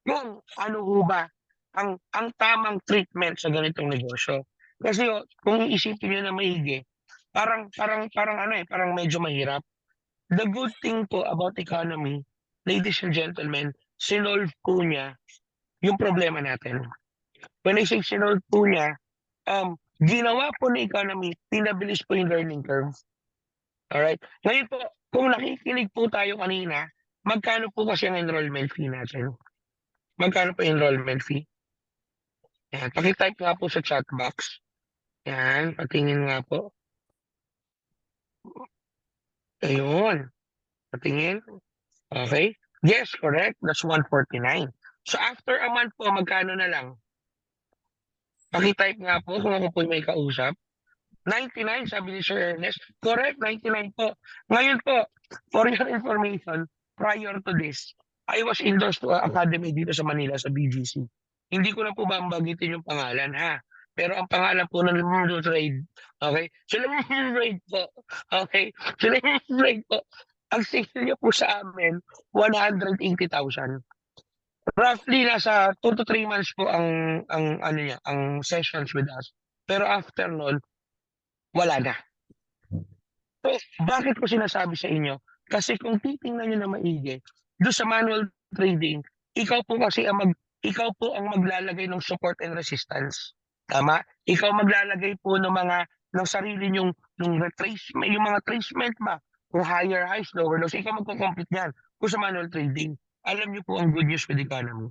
kung ano ho ba ang tamang treatment sa ganitong negosyo. Kasi kung iisipin niyo na maigi, parang medyo mahirap. The good thing po about economy, ladies and gentlemen, sinolve po niya yung problema natin. When I say sinolve po niya, ginawa po ng economy, pinabilis po yung learning curve. Alright? Ngayon po, kung nakikinig po tayo kanina, magkano po kasi ang enrollment fee natin? Magkano po enrollment fee? Yan, pakitype nga po sa chat box. Yan, patingin nga po. Ayun, patingin. Okay? Yes, correct. That's 149. So after a month po, magkano na lang? Pakitype nga po kung ako po may kausap. 99, sabi ni Sir Ernest. Correct, 99 po. Ngayon po, for your information, prior to this, I was endorsed to academy dito sa Manila, sa BGC. Hindi ko na po bambagitin yung pangalan, ha? Pero ang pangalan po ng Lemuro Trade, okay? So Lemuro Trade po, okay? So Lemuro Trade po, ang sale niya po sa amin, 180,000. Roughly nasa 2 to 3 months po ang ano niya, ang sessions with us. Pero after nun, wala na. So, bakit ko sinasabi sa inyo? Kasi kung titingnan niyo na maigi, doon sa manual trading, ikaw po ang maglalagay ng support and resistance. Tama? Ikaw maglalagay po ng sarili niyong retracement, yung mga tracement ba? Kung higher highs, lower lows, ikaw magko-complete niyan. Kung sa manual trading, alam niyo po ang good news with economy.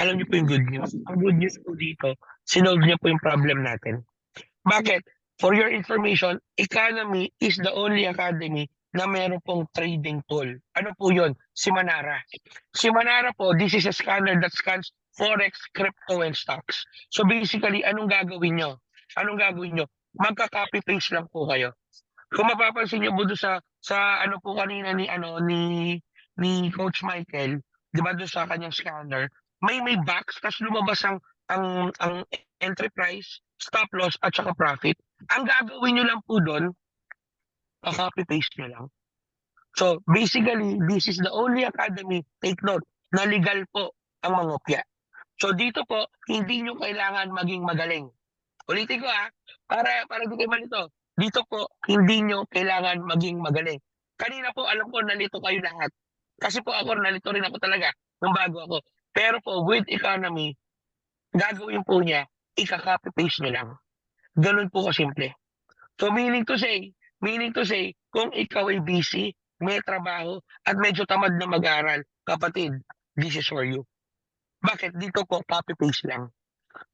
Alam niyo po yung good news. Ang good news po dito, sinolve niyo po yung problem natin. Bakit? For your information, economy is the only academy na meron pong trading tool. Ano po yun? Si Manara. Si Manara po, this is a scanner that scans forex, crypto, and stocks. So basically, anong gagawin nyo? Magka-copy paste lang po kayo. Kung mapapansin nyo po doon sa ano po kanina ni Coach Michael, di ba doon sa kanyang scanner, may box, tapos lumabas ang entry price, stop loss, at saka profit. Ang gagawin nyo lang po doon, copy paste nyo lang. So basically, this is the only academy, take note, na legal po ang mangopya. So dito po, hindi nyo kailangan maging magaling. Ulitin ko para di kayo malito. Dito po, hindi nyo kailangan maging magaling. Kanina po, alam ko, nalito kayo lahat. Kasi po ako, nalito rin ako talaga nung bago ako. Pero po, with economy, gagawin po niya, ika-copy paste nyo lang. Ganun po kasimple. So meaning to say, kung ikaw ay busy, may trabaho, at medyo tamad na mag-aral, kapatid, this is for you. Bakit? Dito po, copy-paste lang.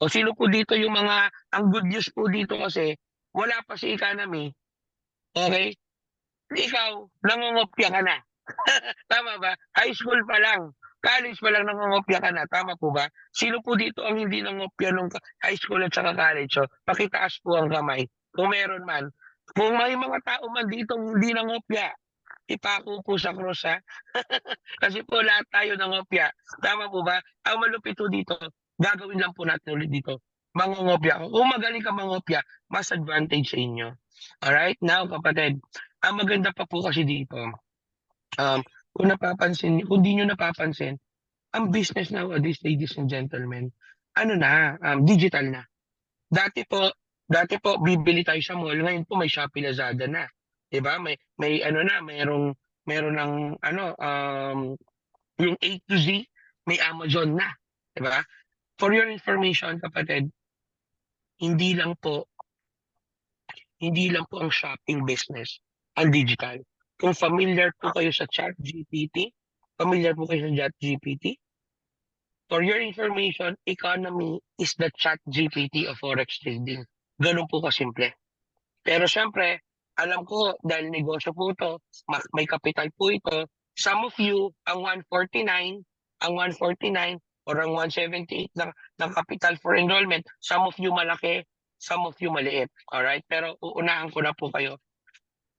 O sino po dito yung mga, ang good news po dito kasi, wala pa si economy, okay? Ikaw, nangungopya ka na. Tama ba? High school pa lang. College pa lang nangungopya ka na. Tama po ba? Sino po dito ang hindi nangungopya nung high school at saka college? So, pakitaas po ang kamay. Kung meron man. Kung may mga tao man dito hindi nangungopya, ipako po sa cross ha. Kasi po lahat tayo nangopya. Tama po ba? Ang malupit po dito, gagawin lang po natin ulit dito. Mangungopya. Kung magaling ka mangopya, mas advantage sa inyo. Alright? Now, kapatid, ang maganda pa po kasi dito, kung napapansin, kung di nyo napapansin, ang business nowadays, ladies and gentlemen, ano na, digital na. Dati po, bibili tayo sa mall, ngayon po may Shopee Lazada na. 'Di ba? May ano na, meron ng ano, yung A to Z, may Amazon na, 'di ba? For your information, kapatid, hindi lang po ang shopping business ang digital. Kung familiar po kayo sa ChatGPT, for your information, economy is the ChatGPT of Forex trading. Ganun po kasimple. Pero syempre, alam ko dahil negosyo po ito, may kapital po ito, some of you, ang 149 or ang 178 ng capital for enrollment, some of you malaki, some of you maliit. Alright? Pero uunahan ko na po kayo.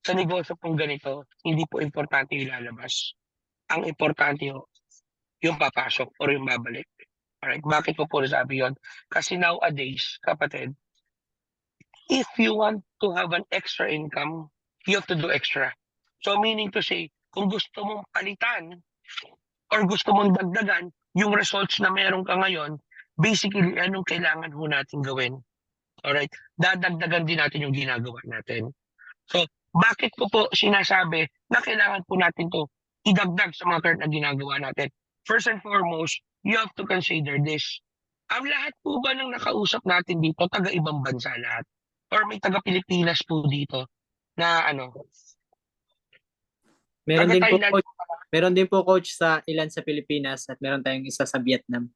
Sa negosyo pong ganito, hindi po importante yung lalabas. Ang importante yung papasok or yung babalik. Alright? Bakit ko po nasabi yun? Kasi nowadays, kapatid, if you want to have an extra income, you have to do extra. So meaning to say, kung gusto mong palitan or gusto mong dagdagan yung results na meron ka ngayon, basically anong kailangan ho natin gawin? Alright? Dadagdagan din natin yung ginagawa natin. So, bakit ko po sinasabi na kailangan po natin to idagdag sa mga current na ginagawa natin? First and foremost, you have to consider this. Ang lahat po ba ng nakausap natin dito, taga-ibang bansa lahat? Or may taga-Pilipinas po dito na ano? Taga-Thailand. Meron din po coach sa ilan sa Pilipinas at meron tayong isa sa Vietnam.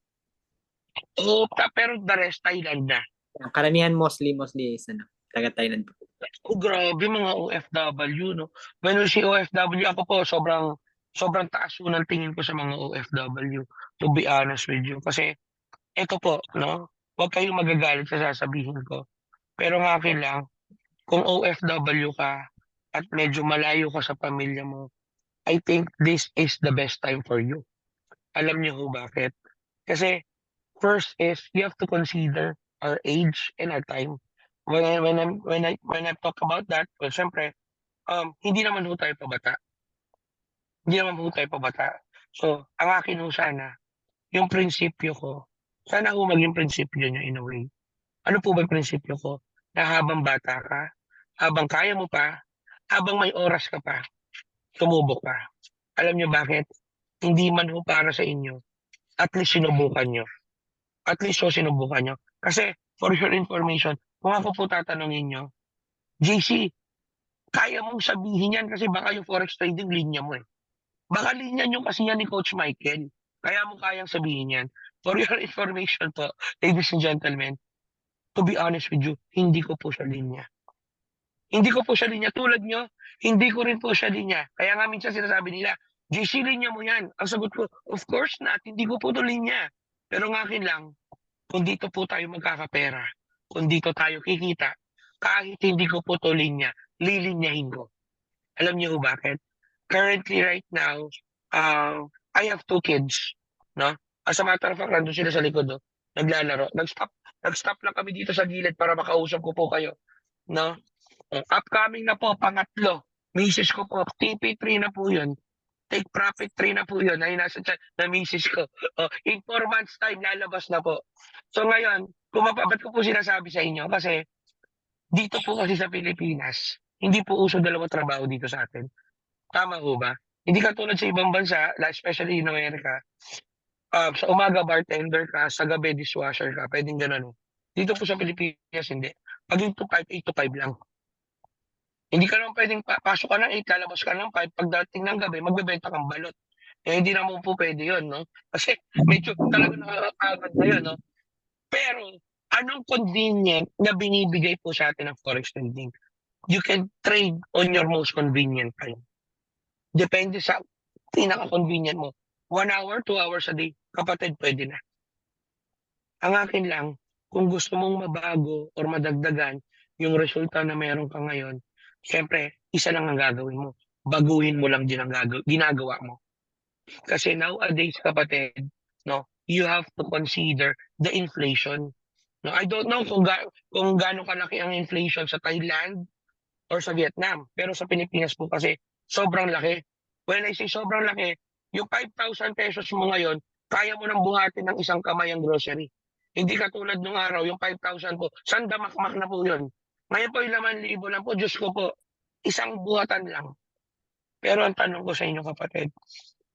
Pero the rest, Thailand na. Ang karamihan mostly is taga-Thailand po. Oh, grabe mga OFW, no? When we say OFW, ako po, sobrang taas po ng tingin ko sa mga OFW, to be honest with you. Kasi, ito po, no? Huwag kayong magagalit sa sasabihin ko. Pero nga akin lang, kung OFW ka at medyo malayo ka sa pamilya mo, I think this is the best time for you. Alam niyo ho bakit? Kasi, first is, you have to consider our age and our time. When I talk about that, well, syempre, hindi naman ho tayo pabata. So, ang akin ho sana, yung prinsipyo ko, sana ho maging prinsipyo nyo in a way. Ano po ba yung prinsipyo ko? Na habang bata ka, habang kaya mo pa, habang may oras ka pa, sumubok ka. Alam nyo bakit? Hindi man ho para sa inyo, at least sinubukan nyo. Kasi, for your information, kung ako po tatanungin nyo, JC, kaya mong sabihin yan kasi baka yung forex trading linya mo eh. Baka linya nyo kasi yan ni Coach Michael. Kaya mo kayang sabihin yan. For your information po, ladies and gentlemen, to be honest with you, hindi ko po siya linya. Tulad nyo, hindi ko rin po siya linya. Kaya nga minsan sinasabi nila, JC, linya mo yan. Ang sagot ko, of course not, hindi ko po ito linya. Pero ng akin lang, kung dito po tayo magkakapera, kung dito tayo kikita, kahit hindi ko po ito linya, lilinyahin ko. Alam niyo ho bakit? Currently right now, I have 2 kids, no? As a matter of fact, nandun sila sa likod, no? Naglalaro. Nag-stop lang kami dito sa gilid para makausap ko po kayo, no? Upcoming na po, pangatlo. Misis ko po, TP3 na po yun. Take profit 3 na po yun. Ay, nasa chat na misis ko. In 4 months time, lalabas na po. So ngayon, ba't ko po sinasabi sa inyo? Kasi dito po kasi sa Pilipinas, hindi po uso dalawang trabaho dito sa atin. Tama ho ba? Hindi katulad sa ibang bansa, especially in America, sa umaga bartender ka, sa gabi dishwasher ka, pwedeng ganun. Dito po sa Pilipinas, hindi. Pag yung 8 to 5 lang. Hindi ka naman pwedeng pasok ka ng 8, lalabas ka ng 5, pagdating ng gabi, magbebenta kang balot. Eh, hindi naman po pwede yun, no? Kasi medyo talaga nakakapagod na yun, no? Pero, anong convenient na binibigay po sa atin ng forex trading? You can trade on your most convenient time. Depende sa pinaka-convenient mo. 1 hour, 2 hours a day, kapatid, pwede na. Ang akin lang, kung gusto mong mabago or madagdagan yung resulta na meron ka ngayon, syempre, isa lang ang gagawin mo. Baguhin mo lang din ang ginagawa mo. Kasi nowadays, kapatid, no, you have to consider the inflation. No, I don't know kung gaano kalaki ang inflation sa Thailand or sa Vietnam, pero sa Pilipinas po kasi sobrang laki. When I say sobrang laki, yung 5,000 pesos mo ngayon, kaya mo nang buhatin ng isang kamay ang grocery. Hindi katulad nung araw, yung 5,000 po, sandamakmak na po yun. Ngayon po yung 5,000 lang po, Diyos ko po, isang buhatan lang. Pero ang tanong ko sa inyo, kapatid,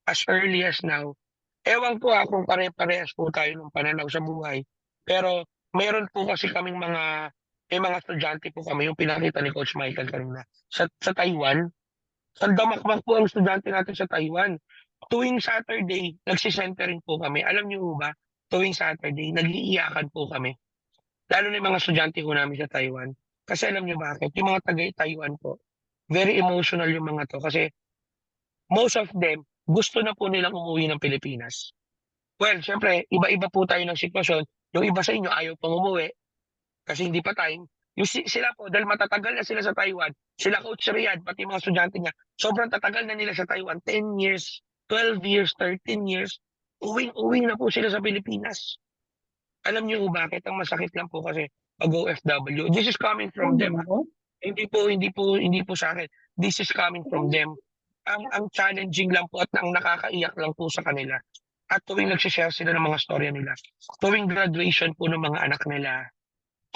as early as now, ewan ko kung pare-parehas po tayo ng pananaw sa buhay. Pero meron po kasi kaming may mga estudyante po kami, yung pinakita ni Coach Michael kanina, sa Taiwan. Sandamakmak po ang estudyante natin sa Taiwan. Tuwing Saturday, nagsisentering po kami. Alam niyo ba, tuwing Saturday, nag-iiyakan po kami. Lalo na yung mga estudyante po namin sa Taiwan. Kasi alam niyo bakit? Yung mga taga-Taiwan po, very emotional yung mga to. Kasi most of them, gusto na po nilang umuwi ng Pilipinas. Well, syempre, iba-iba po tayo ng sitwasyon. Yung iba sa inyo ayaw pang umuwi kasi hindi pa time. Yung sila po, dahil matatagal na sila sa Taiwan, sila Coach Riyad, pati mga estudyante niya, sobrang tatagal na nila sa Taiwan, 10 years, 12 years, 13 years, uwing-uwing na po sila sa Pilipinas. Alam niyo bakit? Ang masakit lang po kasi pag OFW. This is coming from them. Hindi po sa akin. This is coming from them. Ang challenging lang po at ang nakakaiyak lang po sa kanila. At tuwing nagsishare sila ng mga storya nila, tuwing graduation po ng mga anak nila,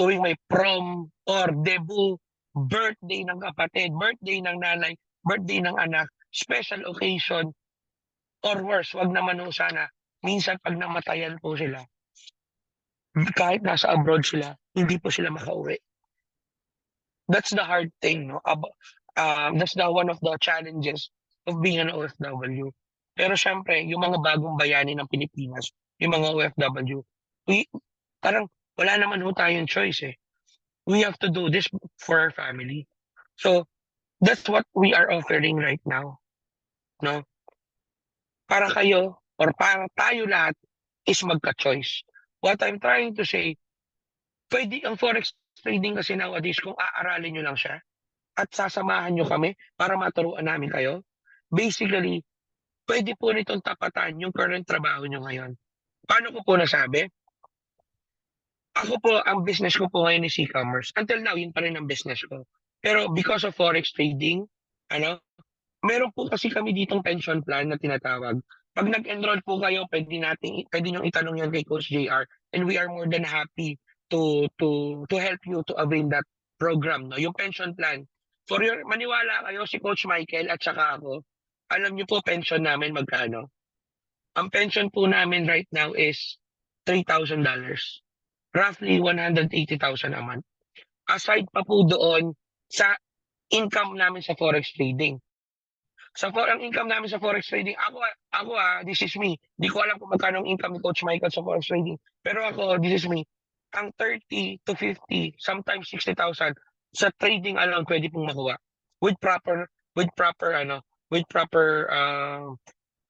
tuwing may prom or debut, birthday ng kapatid, birthday ng nanay, birthday ng anak, special occasion, or worse, wag naman ho sana, minsan pag namatayan po sila, kahit nasa abroad sila, hindi po sila makauwi. That's the hard thing, no? That's one of the challenges of being an OFW. Pero syempre, yung mga bagong bayani ng Pilipinas, yung mga OFW, parang wala naman ho tayong choice eh. We have to do this for our family. So, that's what we are offering right now. No? Para kayo, or para tayo lahat, is magka-choice. What I'm trying to say, pwede ang forex trading kasi nowadays kung aaralin nyo lang siya at sasamahan nyo kami para maturuan namin kayo. Basically, pwede po nitong tapatan yung current trabaho nyo ngayon. Paano ko po nasabi? Ako po, ang business ko po ngayon is e-commerce. Until now, yun pa rin ang business ko. Pero because of forex trading, meron po kasi kami ditong pension plan na tinatawag. Pag nag-enroll po kayo, pwede nyo itanong yan kay Coach JR, and we are more than happy to help you to avail that program, no? Yung pension plan. Maniwala kayo, si Coach Michael at saka ako, alam niyo po pension namin magkano? Ang pension po namin right now is $3,000. Roughly 180,000 a month. Aside pa po doon sa income namin sa forex trading. Ang income namin sa forex trading, ako this is me. Di ko alam kung magkano ang income ni Coach Michael sa forex trading. Pero ako, this is me. Ang 30 to 50, sometimes 60,000 sa trading alone pwede pong makuha. With proper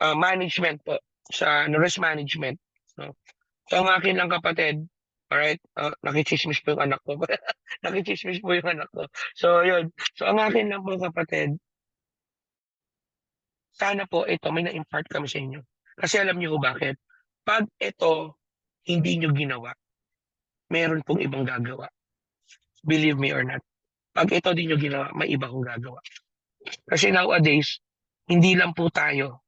management po sa risk management, no? So ang akin lang kapatid, alright, nakichismis po yung anak ko. Nakichismis po yung anak ko. So yun. So ang akin lang po kapatid, sana po ito may na-impart kami sa inyo. Kasi alam niyo bakit? Pag ito hindi niyo ginawa, meron pong ibang gagawa. Believe me or not. Pag ito din niyo ginawa, may iba kong gagawa. Kasi nowadays, hindi lang po tayo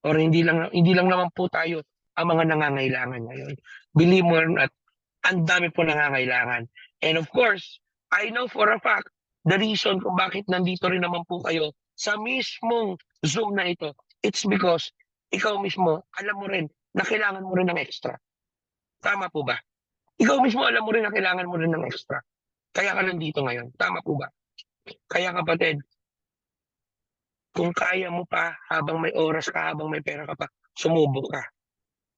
or hindi lang naman po tayo ang mga nangangailangan ngayon. Believe me or not, ang dami po nangangailangan. And of course, I know for a fact, the reason kung bakit nandito rin naman po kayo sa mismong Zoom na ito, it's because ikaw mismo, alam mo rin na kailangan mo rin ng extra. Tama po ba? Ikaw mismo alam mo rin na kailangan mo rin ng extra. Kaya ka nandito ngayon. Tama po ba? Kaya kapatid, kung kaya mo pa habang may oras ka, habang may pera ka pa, sumubok ka.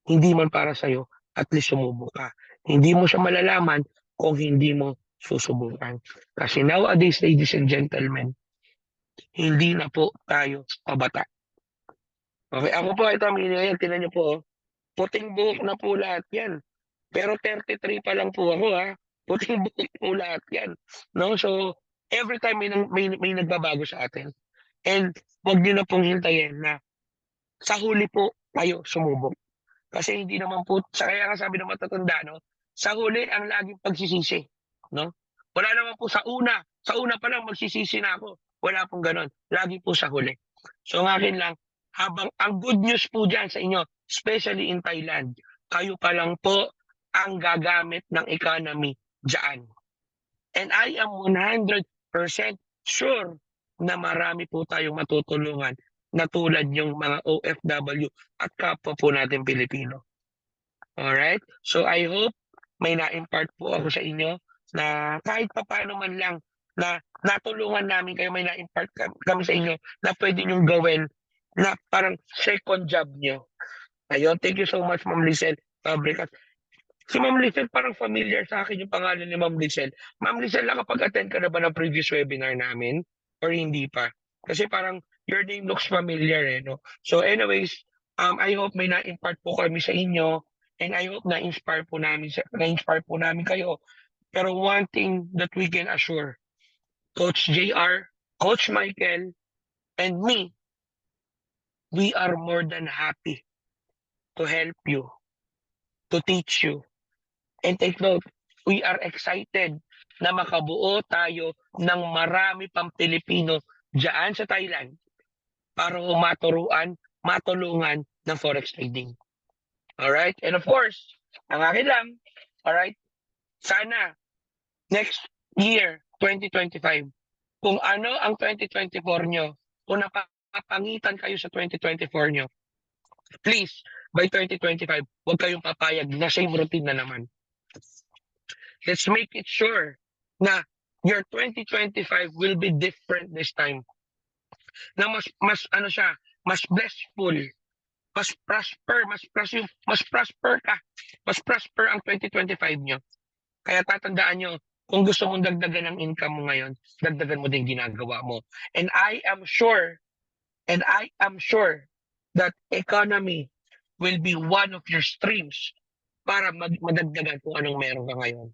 Hindi man para sa'yo, at least sumubok ka. Hindi mo siya malalaman kung hindi mo susubukan. Kasi nowadays, ladies and gentlemen, hindi na po tayo pabata. Okay, ako po ito, ngayon, tinan niyo po, oh. Puting buhok na po lahat yan. Pero 33 pa lang po ako, ha. Puting buhok po lahat yan. No? So, every time may nagbabago sa atin. And wag niyo na pong hintayin na sa huli po kayo sumubok. Kasi hindi naman po, kaya nga sabi ng matatanda, no? Sa huli ang laging pagsisisi, no? Wala naman po sa una pa lang magsisisi na ako. Wala pong ganon. Lagi po sa huli. So ang akin lang, habang ang good news po dyan sa inyo, especially in Thailand, kayo pa lang po ang gagamit ng economy dyan. And I am 100% sure na marami po tayong matutulungan na tulad yung mga OFW at kapwa po natin Pilipino. Alright? So I hope may na-impart po ako sa inyo na kahit pa paano man lang na natulungan namin kayo, may na-impart kami sa inyo na pwede nyo gawin na parang second job nyo. Ayun, thank you so much, Ma'am Lizelle Fabricas. Si Ma'am Lizelle, parang familiar sa akin yung pangalan ni Ma'am Lizelle. Ma'am Lizelle, nakapag-attend ka na ba ng previous webinar namin? Or hindi pa? Kasi parang your name looks familiar eh, no? So anyways, I hope may na-impart po kami sa inyo and I hope na-inspire po namin kayo. Pero one thing that we can assure, Coach JR, Coach Michael, and me, we are more than happy to help you, to teach you. And take note, we are excited na makabuo tayo ng marami pang Pilipino diyan sa Thailand para matulungan ng forex trading. Alright? And of course, ang akin lang, alright, sana next year, 2025, kung ano ang 2024 nyo, kung napapangitan kayo sa 2024 nyo, please, by 2025, huwag kayong papayag na same routine na naman. Let's make it sure na your 2025 will be different this time. Na mas blessful, mas prosper ka. Mas prosper ang 2025 nyo. Kaya tatandaan nyo, kung gusto mong dagdagan ng income mo ngayon, dagdagan mo din ginagawa mo. And I am sure that economy will be one of your streams para madagdagan kung anong meron ka ngayon.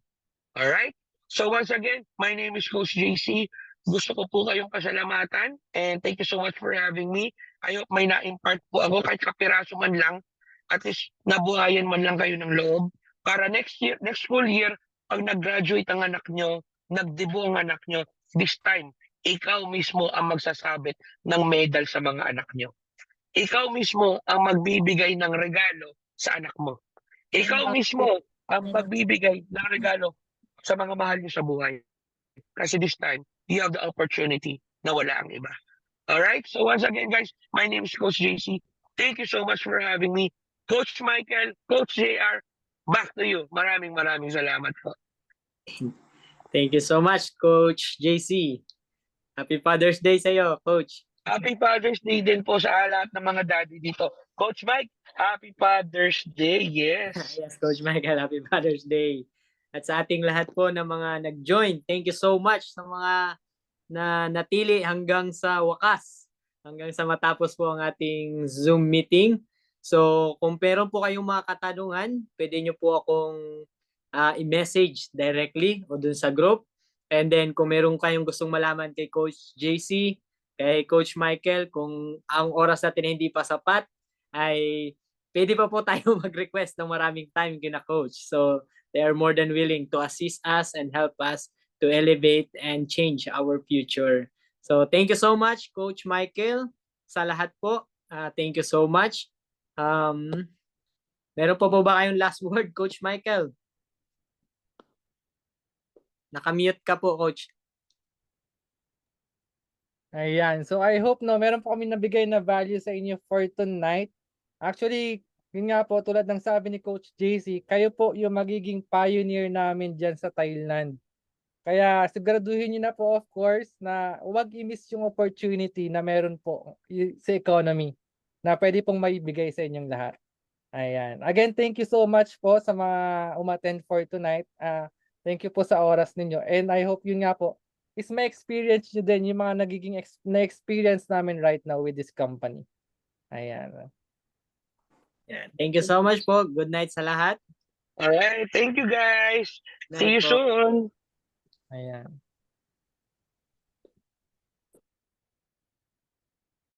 Alright? So once again, my name is Coach JC. Gusto ko po kayong pasalamatan and thank you so much for having me. I hope may na-impart po ako kahit kapiraso man lang. At least nabuhayan man lang kayo ng loob. Para next school year, pag nag-graduate ang anak nyo, nagdibo ang anak nyo, this time, ikaw mismo ang magsasabit ng medal sa mga anak nyo. Ikaw mismo ang magbibigay ng regalo sa anak mo. Ikaw mismo ang magbibigay ng regalo sa mga mahal niyo sa buhay. Kasi this time, you have the opportunity na wala ang iba. Alright? So once again, guys, my name is Coach JC. Thank you so much for having me. Coach Michael, Coach JR, back to you. Maraming salamat po. Thank you so much, Coach JC. Happy Father's Day sa iyo, Coach. Happy Father's Day din po sa lahat ng mga daddy dito. Coach Mike, Happy Father's Day, yes. Yes, Coach Michael, Happy Father's Day. At sa ating lahat po ng mga nag-join, thank you so much sa mga na natili hanggang sa wakas, hanggang sa matapos po ang ating Zoom meeting. So kung meron po kayong mga katanungan, pwede nyo po akong i-message directly o dun sa group. And then kung meron kayong gustong malaman kay Coach JC, kay Coach Michael, kung ang oras natin hindi pa sapat, ay pwede pa po tayo mag-request ng maraming time kina Coach. So they are more than willing to assist us and help us to elevate and change our future. So thank you so much, Coach Michael, sa lahat po. Thank you so much. Meron po ba kayong last word, Coach Michael? Nakamute ka po, Coach. Ayan. So I hope meron po kami nabigay na value sa inyo for tonight. Actually, yun nga po, tulad ng sabi ni Coach JC, kayo po yung magiging pioneer namin dyan sa Thailand. Kaya siguraduhin niyo na po, of course, na huwag i-miss yung opportunity na meron po sa economy na pwede pong maibigay sa inyong lahat. Ayan. Again, thank you so much po sa mga umattend for tonight. Thank you po sa oras ninyo. And I hope yun nga po, is ma-experience nyo din yung mga nagiging na-experience namin right now with this company. Ayan. Yeah. Thank you so much po. Good night sa lahat. Alright, thank you guys. See you Night po. soon. Ayan.